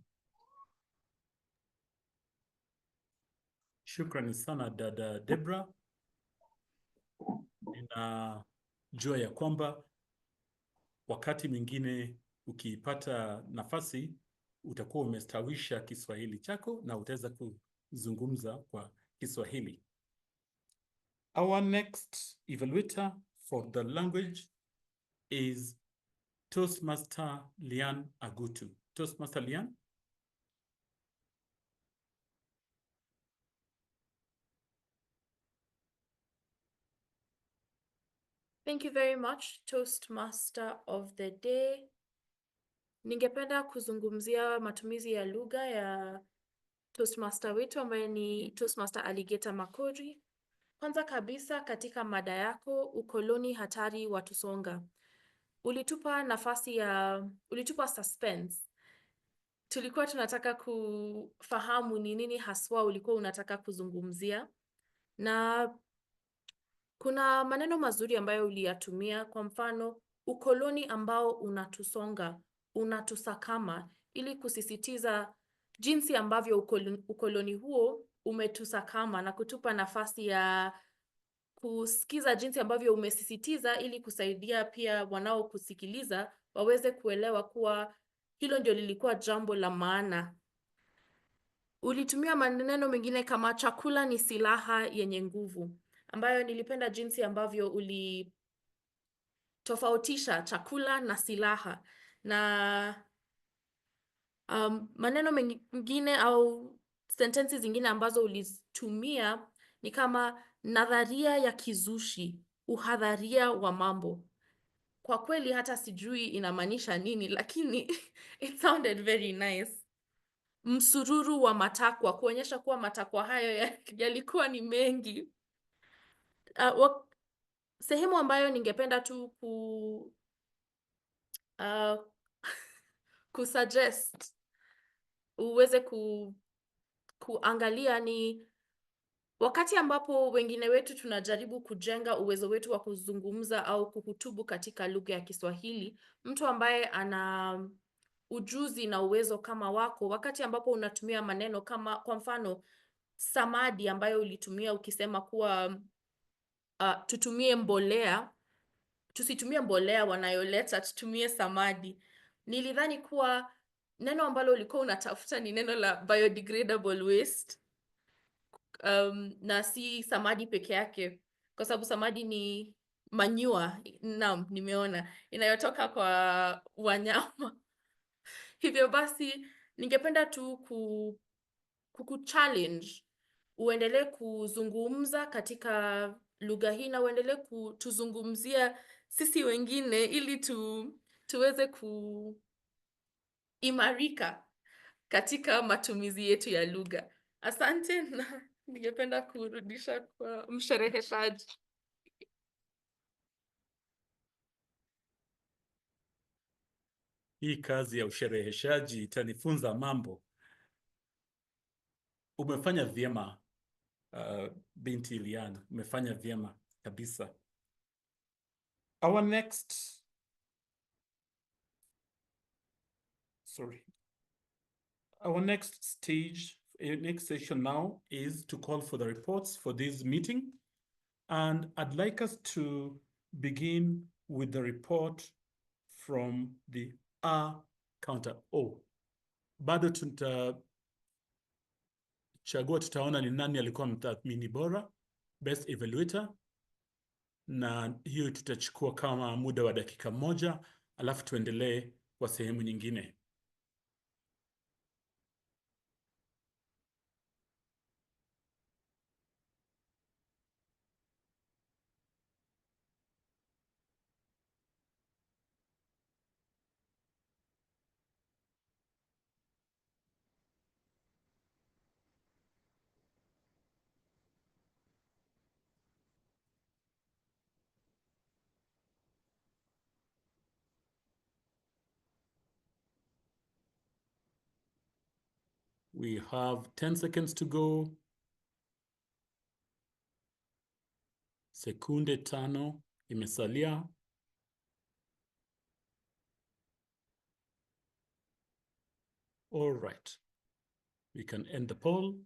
Shukrani sana dada Debra. Ninajua ya kwamba wakati mwingine ukipata nafasi utakuwa umestawisha Kiswahili chako na utaweza kuzungumza kwa Kiswahili. Our next evaluator for the language is Toastmaster Lian Agutu. Toastmaster Lian? Thank you very much, Toastmaster of the Day. Ningependa kuzungumzia matumizi ya lugha ya Toastmaster wetu ambaye ni Toastmaster Ali Getamakori. Kwanza kabisa katika mada yako, ukoloni hatari watusonga. Ulitupa suspense. Tulikuwa tunataka kufahamu ni nini haswa ulikuwa unataka kuzungumzia. Na Kuna maneno mazuri ambayo uliyatumia, kwa mfano ukoloni ambao unatusonga, unatusakama, ili kusisitiza jinsi ambavyo ukoloni huo umetusakama na kutupa nafasi ya kusikiza jinsi ambavyo umesisitiza, ili kusaidia pia wanaokusikiliza waweze kuelewa kuwa hilo ndio lilikuwa jambo la maana. Ulitumia maneno mengine kama chakula ni silaha yenye nguvu, ambayo nilipenda jinsi ambavyo ulitofautisha chakula na silaha. Na maneno mengine au sentensi zingine ambazo ulitumia ni kama nadharia ya kizushi, uhadharia wa mambo. Kwa kweli hata sijui inamaanisha nini, lakini it sounded very nice. Msururu wa matakwa, kuonyesha kuwa matakwa hayo yalikuwa ni mengi. Sehemu ambayo ningependa tu kusuggest uweze kuangalia ni wakati ambapo wengine wetu tunajaribu kujenga uwezo wetu wa kuzungumza au kuhutubu katika lugha ya Kiswahili. Mtu ambaye ana ujuzi na uwezo kama wako, wakati ambapo unatumia maneno kama, kwa mfano, samadi ambayo ulitumia ukisema kuwa tutumie mbolea, tusitumie mbolea wanayoleta, tutumie samadi. Nilidhani kuwa neno ambalo ulikuwa unatafuta ni neno la biodegradable waste, na si samadi peke yake, kwa sababu samadi ni manure, naam, nimeona, inayotoka kwa wanyama. Hivyo basi, ningependa tu kukuchallenge, uendelee kuzungumza katika lugha hii na uendelee kutuzungumzia sisi wengine ili tuweze kuimarika katika matumizi yetu ya lugha. Asante, na ningependa kurudisha kwa mshereheshaji. Hii kazi ya ushereheshaji itanifunza mambo. Umefanya vyema, binti Lian, umefanya vyema kabisa. Our next stage, next session now is to call for the reports for this meeting. And I'd like us to begin with the report from the counter O. Bado tutaona ni nani alikuwa mtathmini bora, best evaluator, na hiyo tutachukua kama muda wa dakika moja, alafu tuendelee kwa sehemu nyingine. We have 10 seconds to go. Sekunde 5 imesalia. All right. We can end the poll.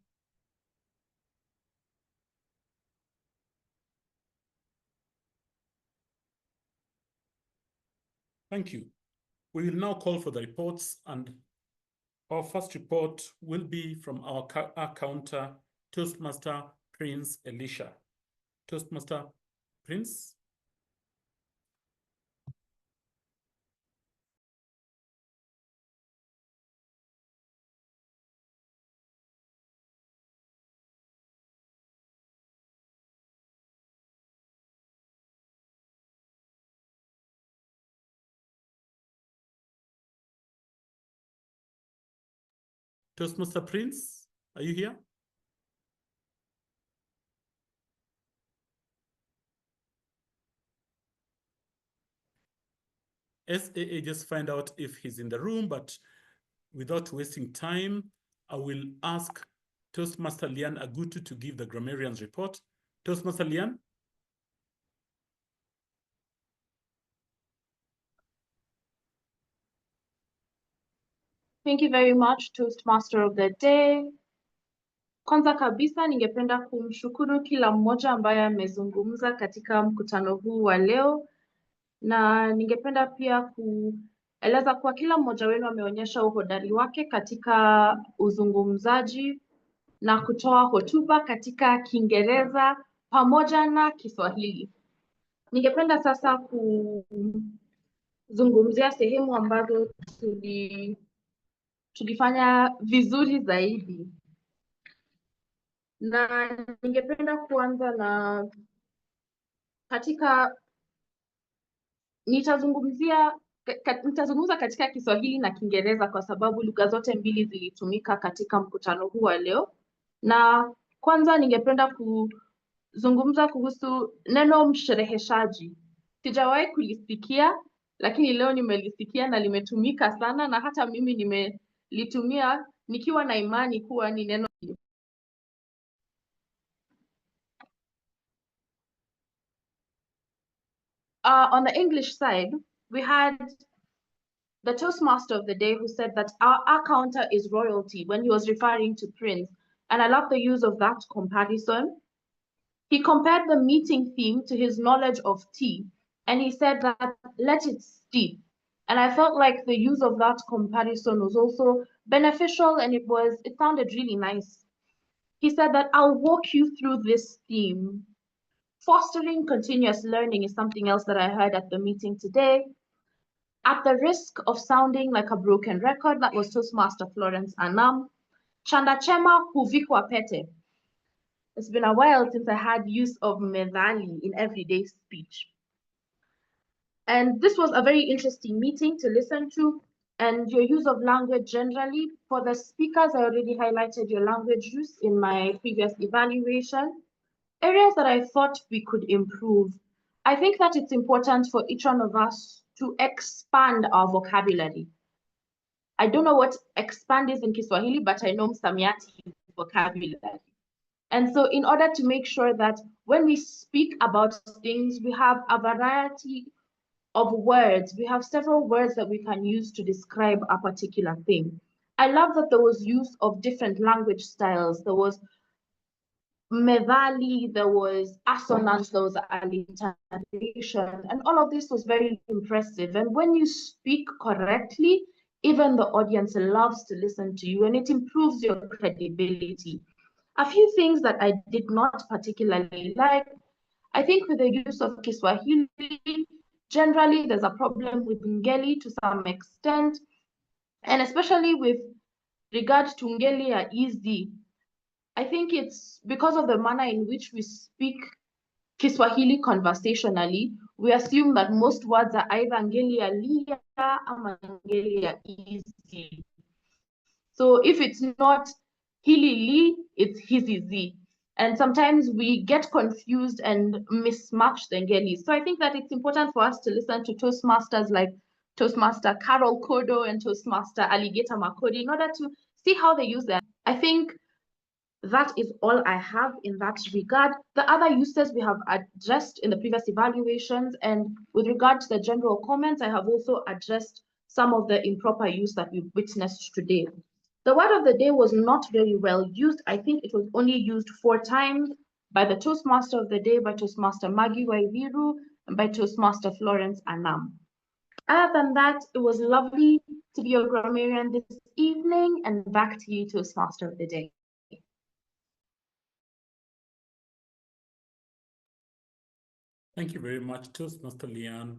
Thank you. We will now call for the reports, and our first report will be from our counter, Toastmaster Prince Elisha. Toastmaster Prince. Toastmaster Prince, are you here? SAA just find out if he's in the room, but without wasting time, I will ask Toastmaster Lian Agutu to give the grammarian's report. Toastmaster Lian? Thank you very much, Toastmaster of the Day. Kwanza kabisa ningependa kumshukuru kila mmoja ambaye amezungumza katika mkutano huu wa leo, na ningependa pia kueleza kuwa kila mmoja wenu ameonyesha uhodari wake katika uzungumzaji na kutoa hotuba katika Kiingereza pamoja na Kiswahili. Ningependa sasa kuzungumzia sehemu ambazo tulifanya vizuri zaidi. Na ningependa kuanza na nitazungumza katika Kiswahili na Kiingereza kwa sababu lugha zote mbili zilitumika katika mkutano huu wa leo. Na kwanza ningependa kuzungumza kuhusu neno mshereheshaji. Sijawahi kulisikia, lakini leo nimelisikia na limetumika sana, na hata mimi nimelitumia nikiwa na imani kuwa ni neno. On the English side, we had the Toastmaster of the day who said that our counter is royalty when he was referring to Prince. And I love the use of that comparison. He compared the meeting theme to his knowledge of tea, and he said that let it steep. And I felt like the use of that comparison was also beneficial, and it sounded really nice. He said that I'll walk you through this theme. Fostering continuous learning is something else that I heard at the meeting today. At the risk of sounding like a broken record, that was Toastmaster Florence Anam. Chanda chema huvikwa pete. It's been a while since I had use of methali in everyday speech. And this was a very interesting meeting to listen to, and your use of language generally. For the speakers, I already highlighted your language use in my previous evaluation. Areas that I thought we could improve. I think that it's important for each one of us to expand our vocabulary. I don't know what expand is in Kiswahili, but I know msamiati is vocabulary. And so in order to make sure that when we speak about things, we have a variety of words. We have several words that we can use to describe a particular thing. I love that there was use of different language styles. There was methali, there was assonance, there was alliteration, and all of this was very impressive. And when you speak correctly, even the audience loves to listen to you, and it improves your credibility. A few things that I did not particularly like, I think with the use of Kiswahili, generally there's a problem with Ngeli to some extent, and especially with regard to Ngeli ya Easy. I think it's because of the manner in which we speak Kiswahili conversationally, we assume that most words are either Ngeli ya Liya or Ngeli ya Easy. So if it's not Hilili, it's Hizizi. And sometimes we get confused and mismatch the Ngeli. So I think that it's important for us to listen to Toastmasters like Toastmaster Carol Kodo and Toastmaster Alligator Makodi in order to see how they use them. I think that is all I have in that regard. The other uses we have addressed in the previous evaluations, and with regard to the general comments, I have also addressed some of the improper use that we witnessed today. The word of the day was not very well used. I think it was only used 4 times by the Toastmaster of the day, by Toastmaster Maggie Waiviru, and by Toastmaster Florence Anam. Other than that, it was lovely to be your grammarian this evening, and back to you, Toastmaster of the day. Thank you very much, Toastmaster Leanne.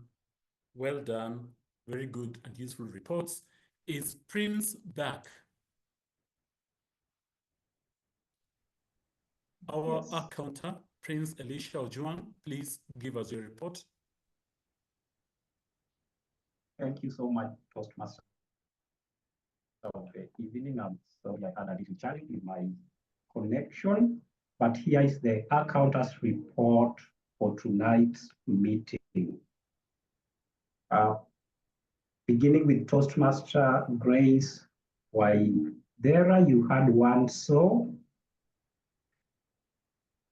Well done. Very good and useful reports. Is Prince back? Our accountant, Prince Elisha Ojuang, please give us your report. Thank you so much, Toastmaster. Evening, I'm sorry I had a little challenge with my connection, but here is the accountant's report for tonight's meeting. Beginning with Toastmaster Grace Waidera, you had 1 so.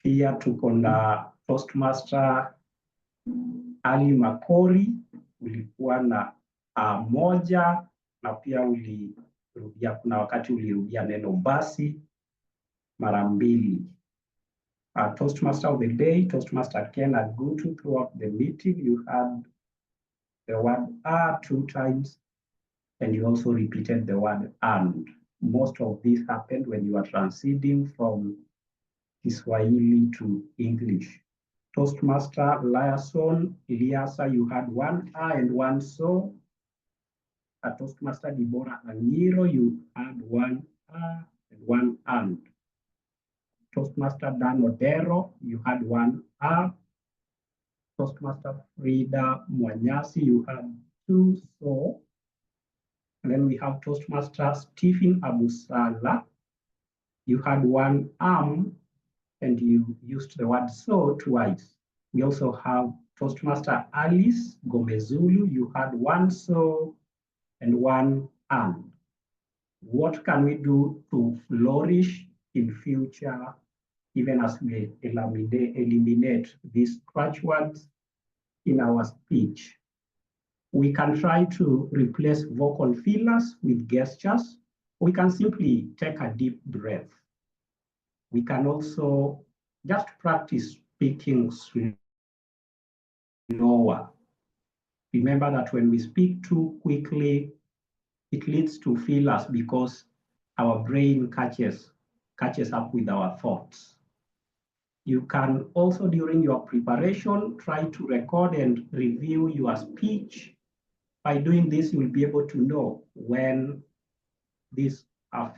Pia tuko na Toastmaster Ali Makori, ulikuwa na 1 na pia kuna wakati ulirudia neno basi mara mbili. Toastmaster of the day, Toastmaster Ken Agutu, throughout the meeting, you had the word two times, and you also repeated the word and. Most of this happened when you are transiting from Kiswahili to English. Toastmaster Liason Iliasa, you had one and one so. Toastmaster Deborah Angiro, you had one and one and. Toastmaster Dan Odero, you had one Toastmaster Frida Mwanyasi, you had two so. And then we have Toastmaster Stephen Abusala, you had one and you used the word so twice. We also have Toastmaster Alice Gomezulu, you had one so and one and. What can we do to flourish in future, even as we eliminate these scratch words in our speech? We can try to replace vocal fillers with gestures. We can simply take a deep breath. We can also just practice speaking slower. Remember that when we speak too quickly, it leads to fillers because our brain catches up with our thoughts. You can also, during your preparation, try to record and review your speech. By doing this, you'll be able to know when these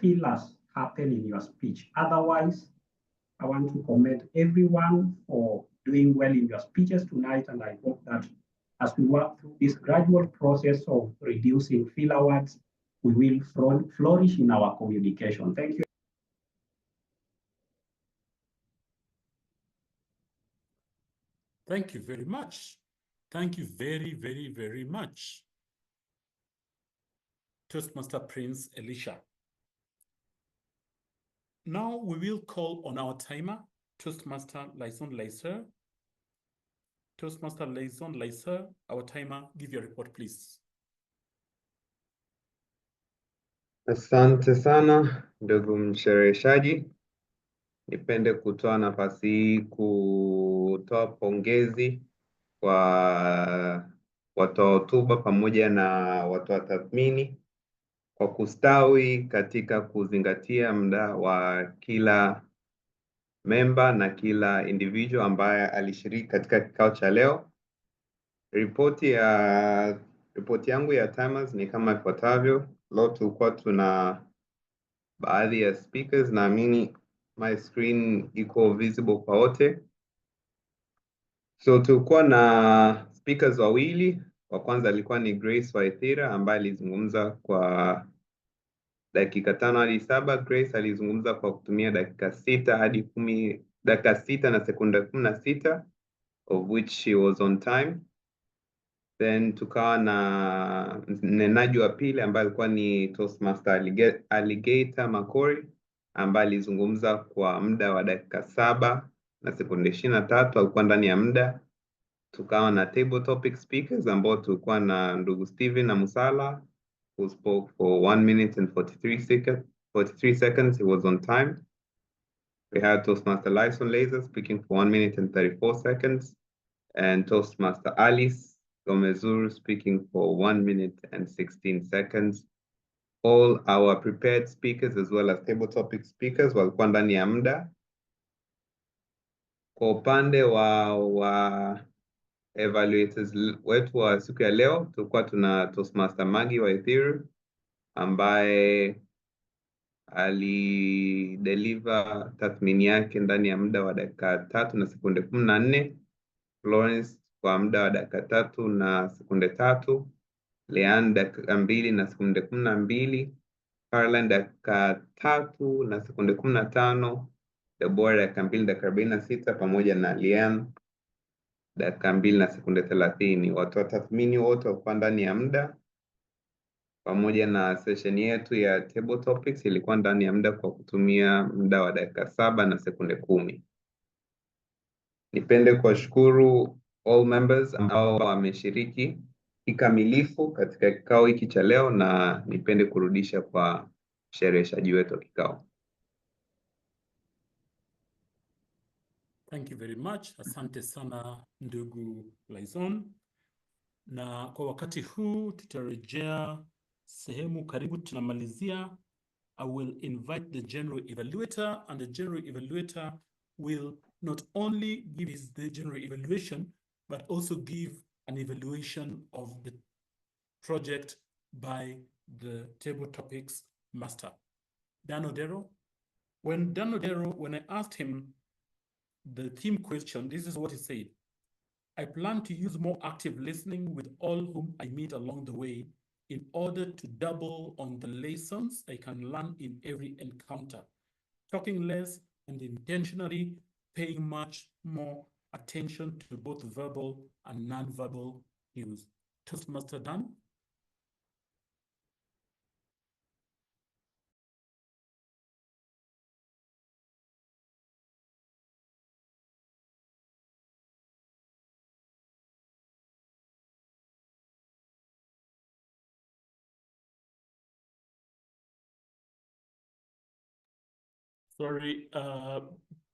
fillers happen in your speech. Otherwise, I want to commend everyone for doing well in your speeches tonight, and I hope that as we work through this gradual process of reducing filler words, we will flourish in our communication. Thank you. Thank you very much. Thank you very, very, very much, Toastmaster Prince Elisha. Now we will call on our timer, Toastmaster Liason Laiser. Toastmaster Liason Laiser, our timer, give your report, please. Asante sana ndugu mshereheshaji, nipende kutoa nafasi hii kutoa pongezi kwa watoa hotuba pamoja na watoa tathmini kwa kustawi katika kuzingatia muda wa kila member na kila individual ambaye alishiriki katika kikao cha leo. Ripoti yangu ya timers ni kama ifuatavyo. Leo tulikuwa tuna baadhi ya speakers, naamini my screen iko visible kwa wote. So tulikuwa na speakers wawili. Wa kwanza alikuwa ni Grace Waithira ambaye alizungumza kwa dakika 5 hadi 7. Grace alizungumza kwa kutumia dakika 6 hadi 10, dakika 6 na sekunde 16, of which she was on time. Then tukawa na mnenaji wa pili ambaye alikuwa ni Toastmaster Alligator Makori ambaye alizungumza kwa muda wa dakika 7 na sekunde 23, alikuwa ndani ya muda. Tukawa na table topic speakers ambao tulikuwa na ndugu Steven na Musala, who spoke for 1 minute and 43 seconds. He was on time. We had Toastmaster Liason Laiser speaking for 1 minute and 34 seconds, and Toastmaster Alice Gomezuru speaking for 1 minute and 16 seconds. All our prepared speakers as well as table topic speakers walikuwa ndani ya muda. Kwa upande wa evaluators wetu wa siku ya leo, tulikuwa tuna Toastmaster Magi Waithira ambaye alideliver tathmini yake ndani ya muda wa dakika 3 na sekunde 14. Florence kwa muda wa dakika 3 na sekunde 3. Leanne dakika 2 na sekunde 12. Caroline dakika 3 na sekunde 15. Deborah dakika 2 dakika 46, pamoja na Leanne dakika 2 na sekunde 30. Watu wa tathmini wote walikuwa ndani ya muda, pamoja na session yetu ya table topics ilikuwa ndani ya muda kwa kutumia muda wa dakika 7 na sekunde 10. Nipende kuwashukuru all members ambao wameshiriki kikamilifu katika kikao hiki cha leo, na nipende kurudisha kwa mshereheshaji wetu wa kikao. Thank you very much. Asante sana ndugu Laison. Na kwa wakati huu tutarejea sehemu karibu tunamalizia. I will invite the general evaluator, and the general evaluator will not only give the general evaluation, but also give an evaluation of the project by the table topics master, Dan Odero. When I asked him the theme question, this is what he said. I plan to use more active listening with all whom I meet along the way in order to double on the lessons I can learn in every encounter, talking less and intentionally paying much more attention to both verbal and non-verbal cues. Toastmaster Dan? Sorry,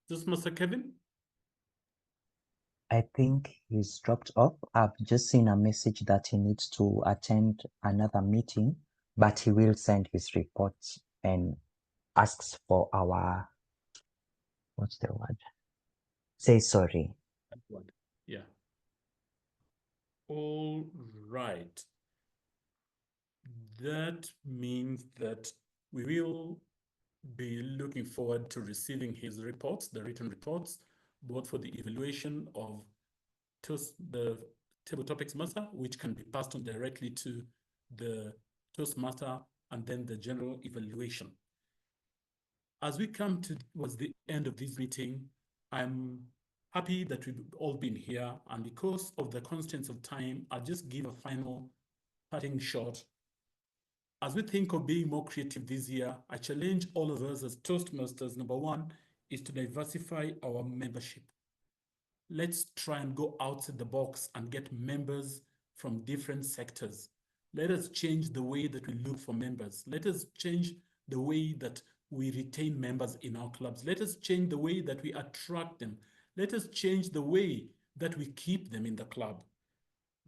Toastmaster Kevin? I think he's dropped off. I've just seen a message that he needs to attend another meeting, but he will send his reports and asks for our, what's the word? Say sorry. Yeah. All right. That means that we will be looking forward to receiving his reports, the written reports, both for the evaluation of the table topics master, which can be passed on directly to the Toastmaster, and then the general evaluation. As we come towards the end of this meeting, I'm happy that we've all been here, and because of the constraints of time, I'll just give a final parting shot. As we think of being more creative this year, I challenge all of us as Toastmasters. Number one is to diversify our membership. Let's try and go outside the box and get members from different sectors. Let us change the way that we look for members. Let us change the way that we retain members in our clubs. Let us change the way that we attract them. Let us change the way that we keep them in the club.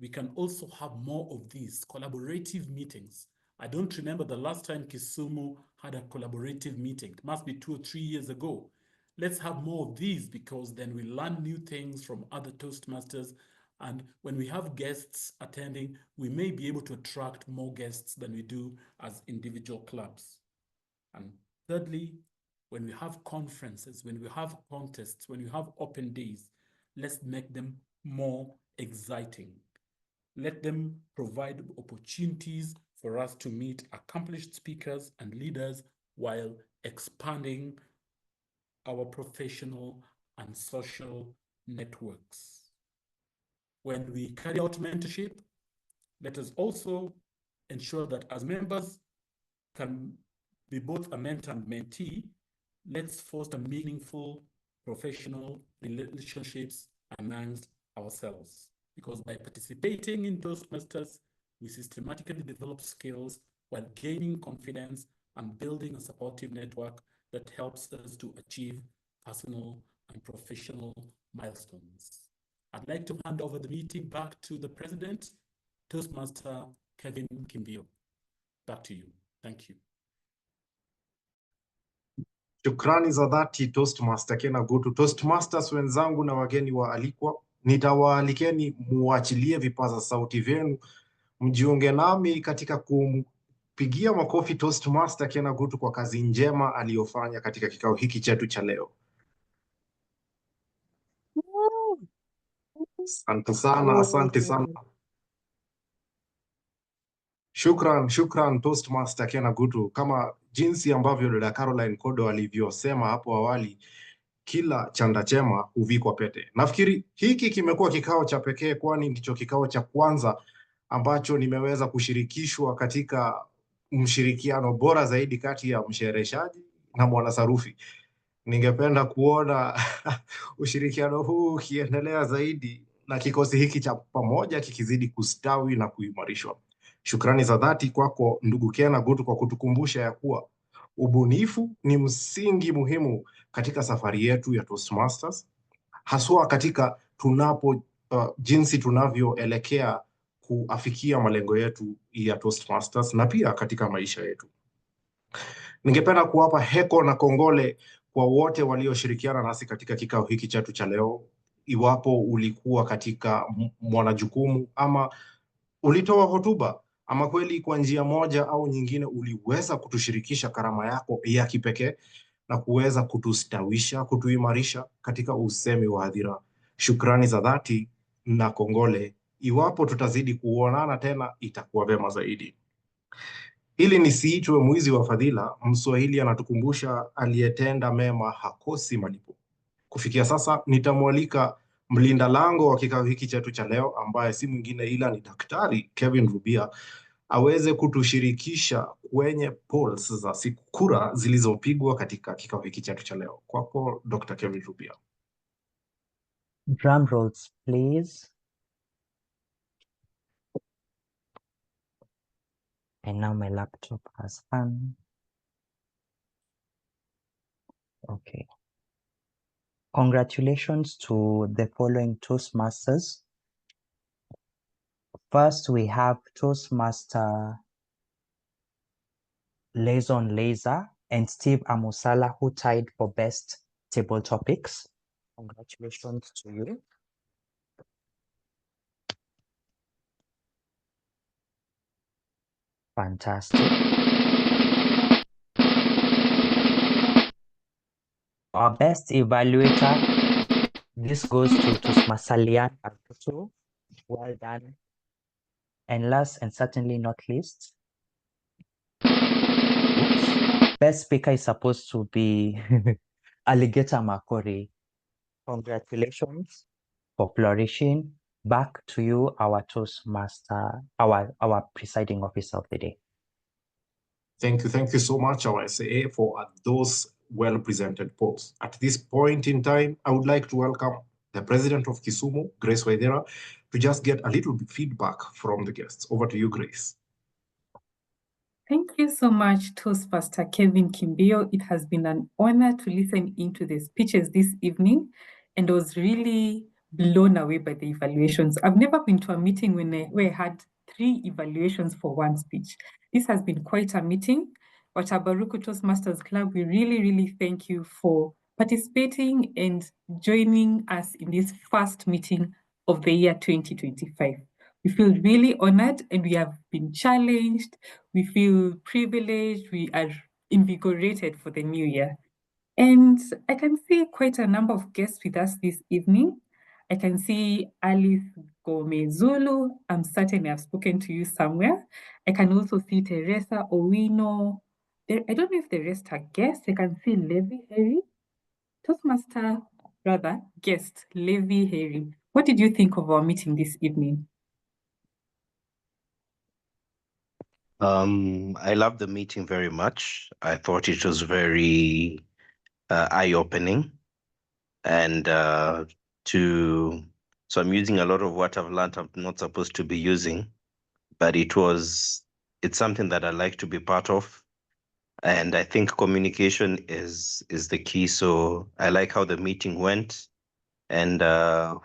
We can also have more of these collaborative meetings. I don't remember the last time Kisumu had a collaborative meeting. It must be 2 or 3 years ago. Let's have more of these, because then we learn new things from other Toastmasters. And when we have guests attending, we may be able to attract more guests than we do as individual clubs. And thirdly, when we have conferences, when we have contests, when we have open days, let's make them more exciting. Let them provide opportunities for us to meet accomplished speakers and leaders while expanding our professional and social networks. When we carry out mentorship, let us also ensure that as members can be both a mentor and mentee, let's foster meaningful professional relationships amongst ourselves. Because by participating in Toastmasters, we systematically develop skills while gaining confidence and building a supportive network that helps us to achieve personal and professional milestones. I'd like to hand over the meeting back to the President, Toastmaster Kevin Kimbio. Back to you. Thank you. Shukrani za dhati Toastmaster Ken Agutu. Toastmasters wenzangu na wageni waalikwa, nitawaalikeni muachilie vipaza sauti vyenu, mjiunge nami katika kumpigia makofi Toastmaster Ken Agutu kwa kazi njema aliyofanya katika kikao hiki chetu cha leo. Asante sana, asante sana. Shukran Toastmaster Ken Agutu. Kama jinsi ambavyo dada Caroline Kodo alivyosema hapo awali, kila chanda chema huvikwa pete. Nafikiri hiki kimekuwa kikao cha pekee, kwani ndicho kikao cha kwanza ambacho nimeweza kushirikishwa katika mshirikiano bora zaidi kati ya mshereheshaji na mwanasarufi. Ningependa kuona ushirikiano huu ukiendelea zaidi, na kikosi hiki cha pamoja kikizidi kustawi na kuimarishwa. Shukrani za dhati kwako ndugu Ken Agutu kwa kutukumbusha ya kuwa ubunifu ni msingi muhimu katika safari yetu ya Toastmasters, haswa katika jinsi tunavyoelekea kuafikia malengo yetu ya Toastmasters na pia katika maisha yetu. Ningependa kuwapa heko na kongole kwa wote walioshirikiana nasi katika kikao hiki chetu cha leo. Iwapo ulikuwa katika mwanajukumu ama ulitoa hotuba, ama kweli kwa njia moja au nyingine uliweza kutushirikisha karama yako ya kipekee na kuweza kutustawisha, kutuimarisha katika usemi wa hadhira. Shukrani za dhati na kongole. Iwapo tutazidi kuonana tena, itakuwa vema zaidi. Ili nisiitwe mwizi wa fadhila, Mswahili anatukumbusha aliyetenda mema hakosi malipo. Kufikia sasa, nitamwalika mlinda lango wa kikao hiki chetu cha leo, ambaye si mwingine ila ni Daktari Kevin Rubia, aweze kutushirikisha kwenye polls za kura zilizopigwa katika kikao hiki chetu cha leo. Kwako Dr. Kevin Rubia. Drum rolls, please. And now my laptop has fun. Okay. Congratulations to the following Toastmasters. First, we have Toastmaster Liaison Laser and Steve Amusala, who tied for best table topics. Congratulations to you. Fantastic. Our best evaluator, this goes to Toastmaster Lian Agutu. Well done. And last and certainly not least, best speaker is supposed to be Alligator Makori. Congratulations for flourishing. Back to you, our Toastmaster, our presiding officer of the day. Thank you so much, our SAA, for those well-presented polls. At this point in time, I would like to welcome the President of Kisumu, Grace Waithera, to just get a little bit feedback from the guests. Over to you, Grace. Thank you so much, Toastmaster Kevin Kimbio. It has been an honor to listen into the speeches this evening, and I was really blown away by the evaluations. I've never been to a meeting where I had 3 evaluations for 1 speech. This has been quite a meeting. Watabaruku Toastmasters Club, we really thank you for participating and joining us in this first meeting of the year 2025. We feel really honored and we have been challenged. We feel privileged. We are invigorated for the new year. And I can see quite a number of guests with us this evening. I can see Alice Gomezulu. I'm certain I've spoken to you somewhere. I can also see Teresa Owino. I don't know if the rest are guests. I can see Levi Harry. Toastmaster, rather, guest Levi Harry. What did you think of our meeting this evening? I loved the meeting very much. I thought it was very eye-opening, and so I'm using a lot of what I've learned I'm not supposed to be using, but it's something that I like to be part of, and I think communication is the key. So I like how the meeting went, and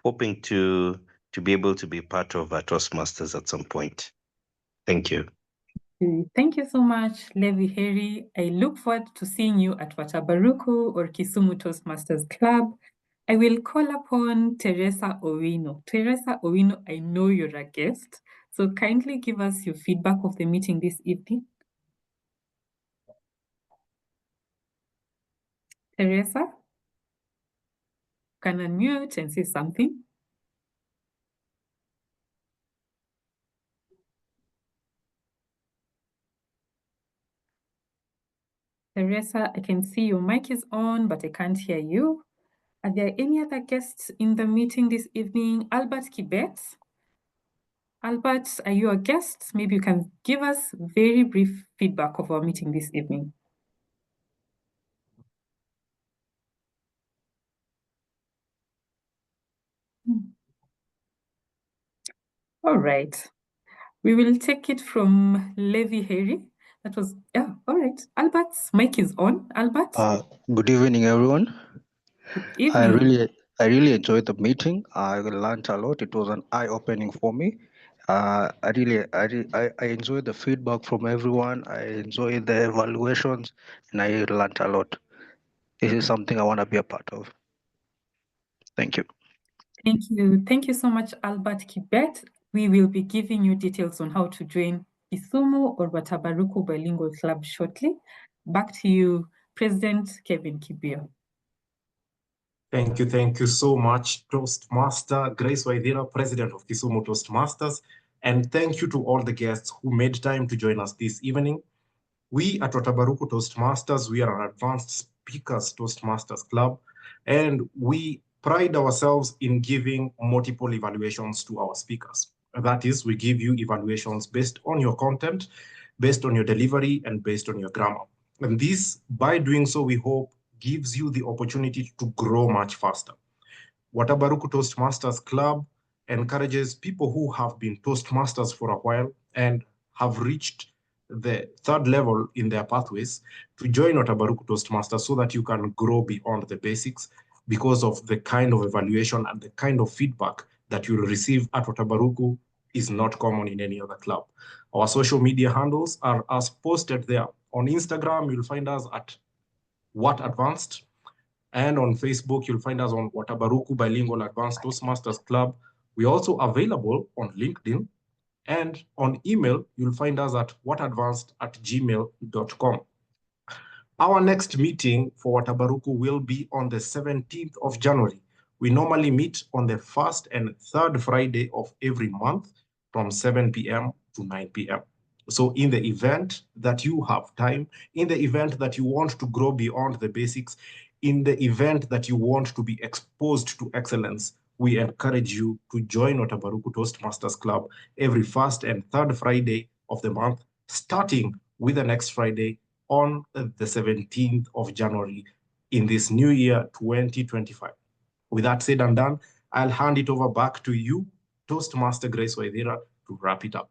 hoping to be able to be part of Toastmasters at some point. Thank you. Thank you so much, Levi Harry. I look forward to seeing you at Watabaruku or Kisumu Toastmasters Club. I will call upon Teresa Owino. Teresa Owino, I know you're a guest, so kindly give us your feedback of the meeting this evening. Teresa, can unmute and say something. Teresa, I can see your mic is on, but I can't hear you. Are there any other guests in the meeting this evening? Albert Kibet. Albert, are you a guest? Maybe you can give us very brief feedback of our meeting this evening. All right. We will take it from Levi Harry. That was, yeah, all right. Albert's mic is on. Albert? Good evening, everyone. Good evening. I really enjoyed the meeting. I learned a lot. It was an eye-opening for me. I enjoyed the feedback from everyone. I enjoyed the evaluations, and I learned a lot. This is something I want to be a part of. Thank you. Thank you. Thank you so much, Albert Kibet. We will be giving you details on how to join Kisumu or Watabaruku Bilingual Club shortly. Back to you, President Kevin Kibio. Thank you so much, Toastmaster Grace Waithira, President of Kisumu Toastmasters, and thank you to all the guests who made time to join us this evening. We at Watabaruku Toastmasters, we are an advanced speakers Toastmasters Club, and we pride ourselves in giving multiple evaluations to our speakers. That is, we give you evaluations based on your content, based on your delivery, and based on your grammar. And this, by doing so, we hope gives you the opportunity to grow much faster. Watabaruku Toastmasters Club encourages people who have been Toastmasters for a while and have reached the third level in their pathways to join Watabaruku Toastmasters so that you can grow beyond the basics because of the kind of evaluation and the kind of feedback that you'll receive at Watabaruku is not common in any other club. Our social media handles are as posted there. On Instagram, you'll find us at What Advanced, and on Facebook, you'll find us on Watabaruku Bilingual Advanced Toastmasters Club. We're also available on LinkedIn, and on email, you'll find us at whatadvanced@gmail.com. Our next meeting for Watabaruku will be on the 17th of January. We normally meet on the first and third Friday of every month from 7 p.m. to 9 p.m. So in the event that you have time, in the event that you want to grow beyond the basics, in the event that you want to be exposed to excellence, we encourage you to join Watabaruku Toastmasters Club every first and third Friday of the month, starting with the next Friday on the 17th of January in this new year, 2025. With that said and done, I'll hand it over back to you, Toastmaster Grace Waithira, to wrap it up.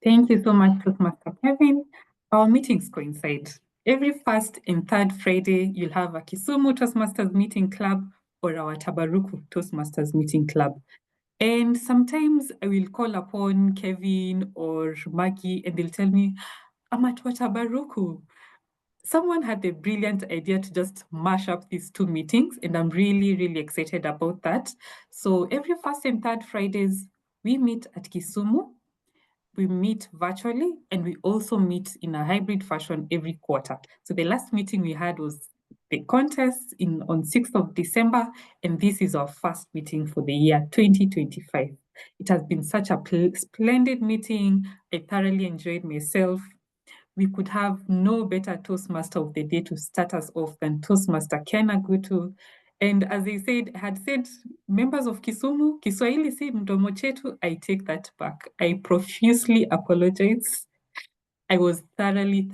Thank you so much, Toastmaster Kevin. Our meetings coincide. Every first and third Friday, you'll have a Kisumu Toastmasters Meeting Club or our Watabaruku Toastmasters Meeting Club. And sometimes I will call upon Kevin or Maggie and they'll tell me, I'm at Watabaruku. Someone had the brilliant idea to just mash up these two meetings, and I'm really, really excited about that. So every first and third Fridays, we meet at Kisumu. We meet virtually, and we also meet in a hybrid fashion every quarter. So the last meeting we had was the contest on 6th of December, and this is our first meeting for the year 2025. It has been such a splendid meeting. I thoroughly enjoyed myself. We could have no better Toastmaster of the day to start us off than Toastmaster Ken Agutu. And as I had said, members of Kisumu, Kiswahili si mdomo chetu, I take that back. I profusely apologize. I was thoroughly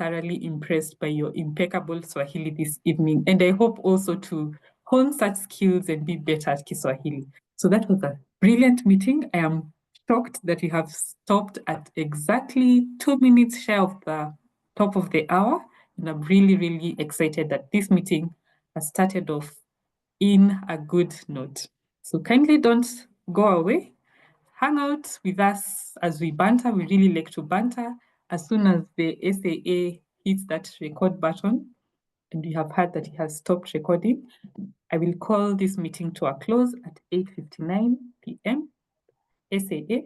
impressed by your impeccable Swahili this evening. And I hope also to hone such skills and be better at Kiswahili. So that was a brilliant meeting. I am shocked that we have stopped at exactly 2 minutes shy of the top of the hour. And I'm really excited that this meeting has started off in a good note. So kindly don't go away. Hang out with us as we banter. We really like to banter. As soon as the SAA hits that record button, and you have heard that he has stopped recording, I will call this meeting to a close at 8:59 p.m. SAA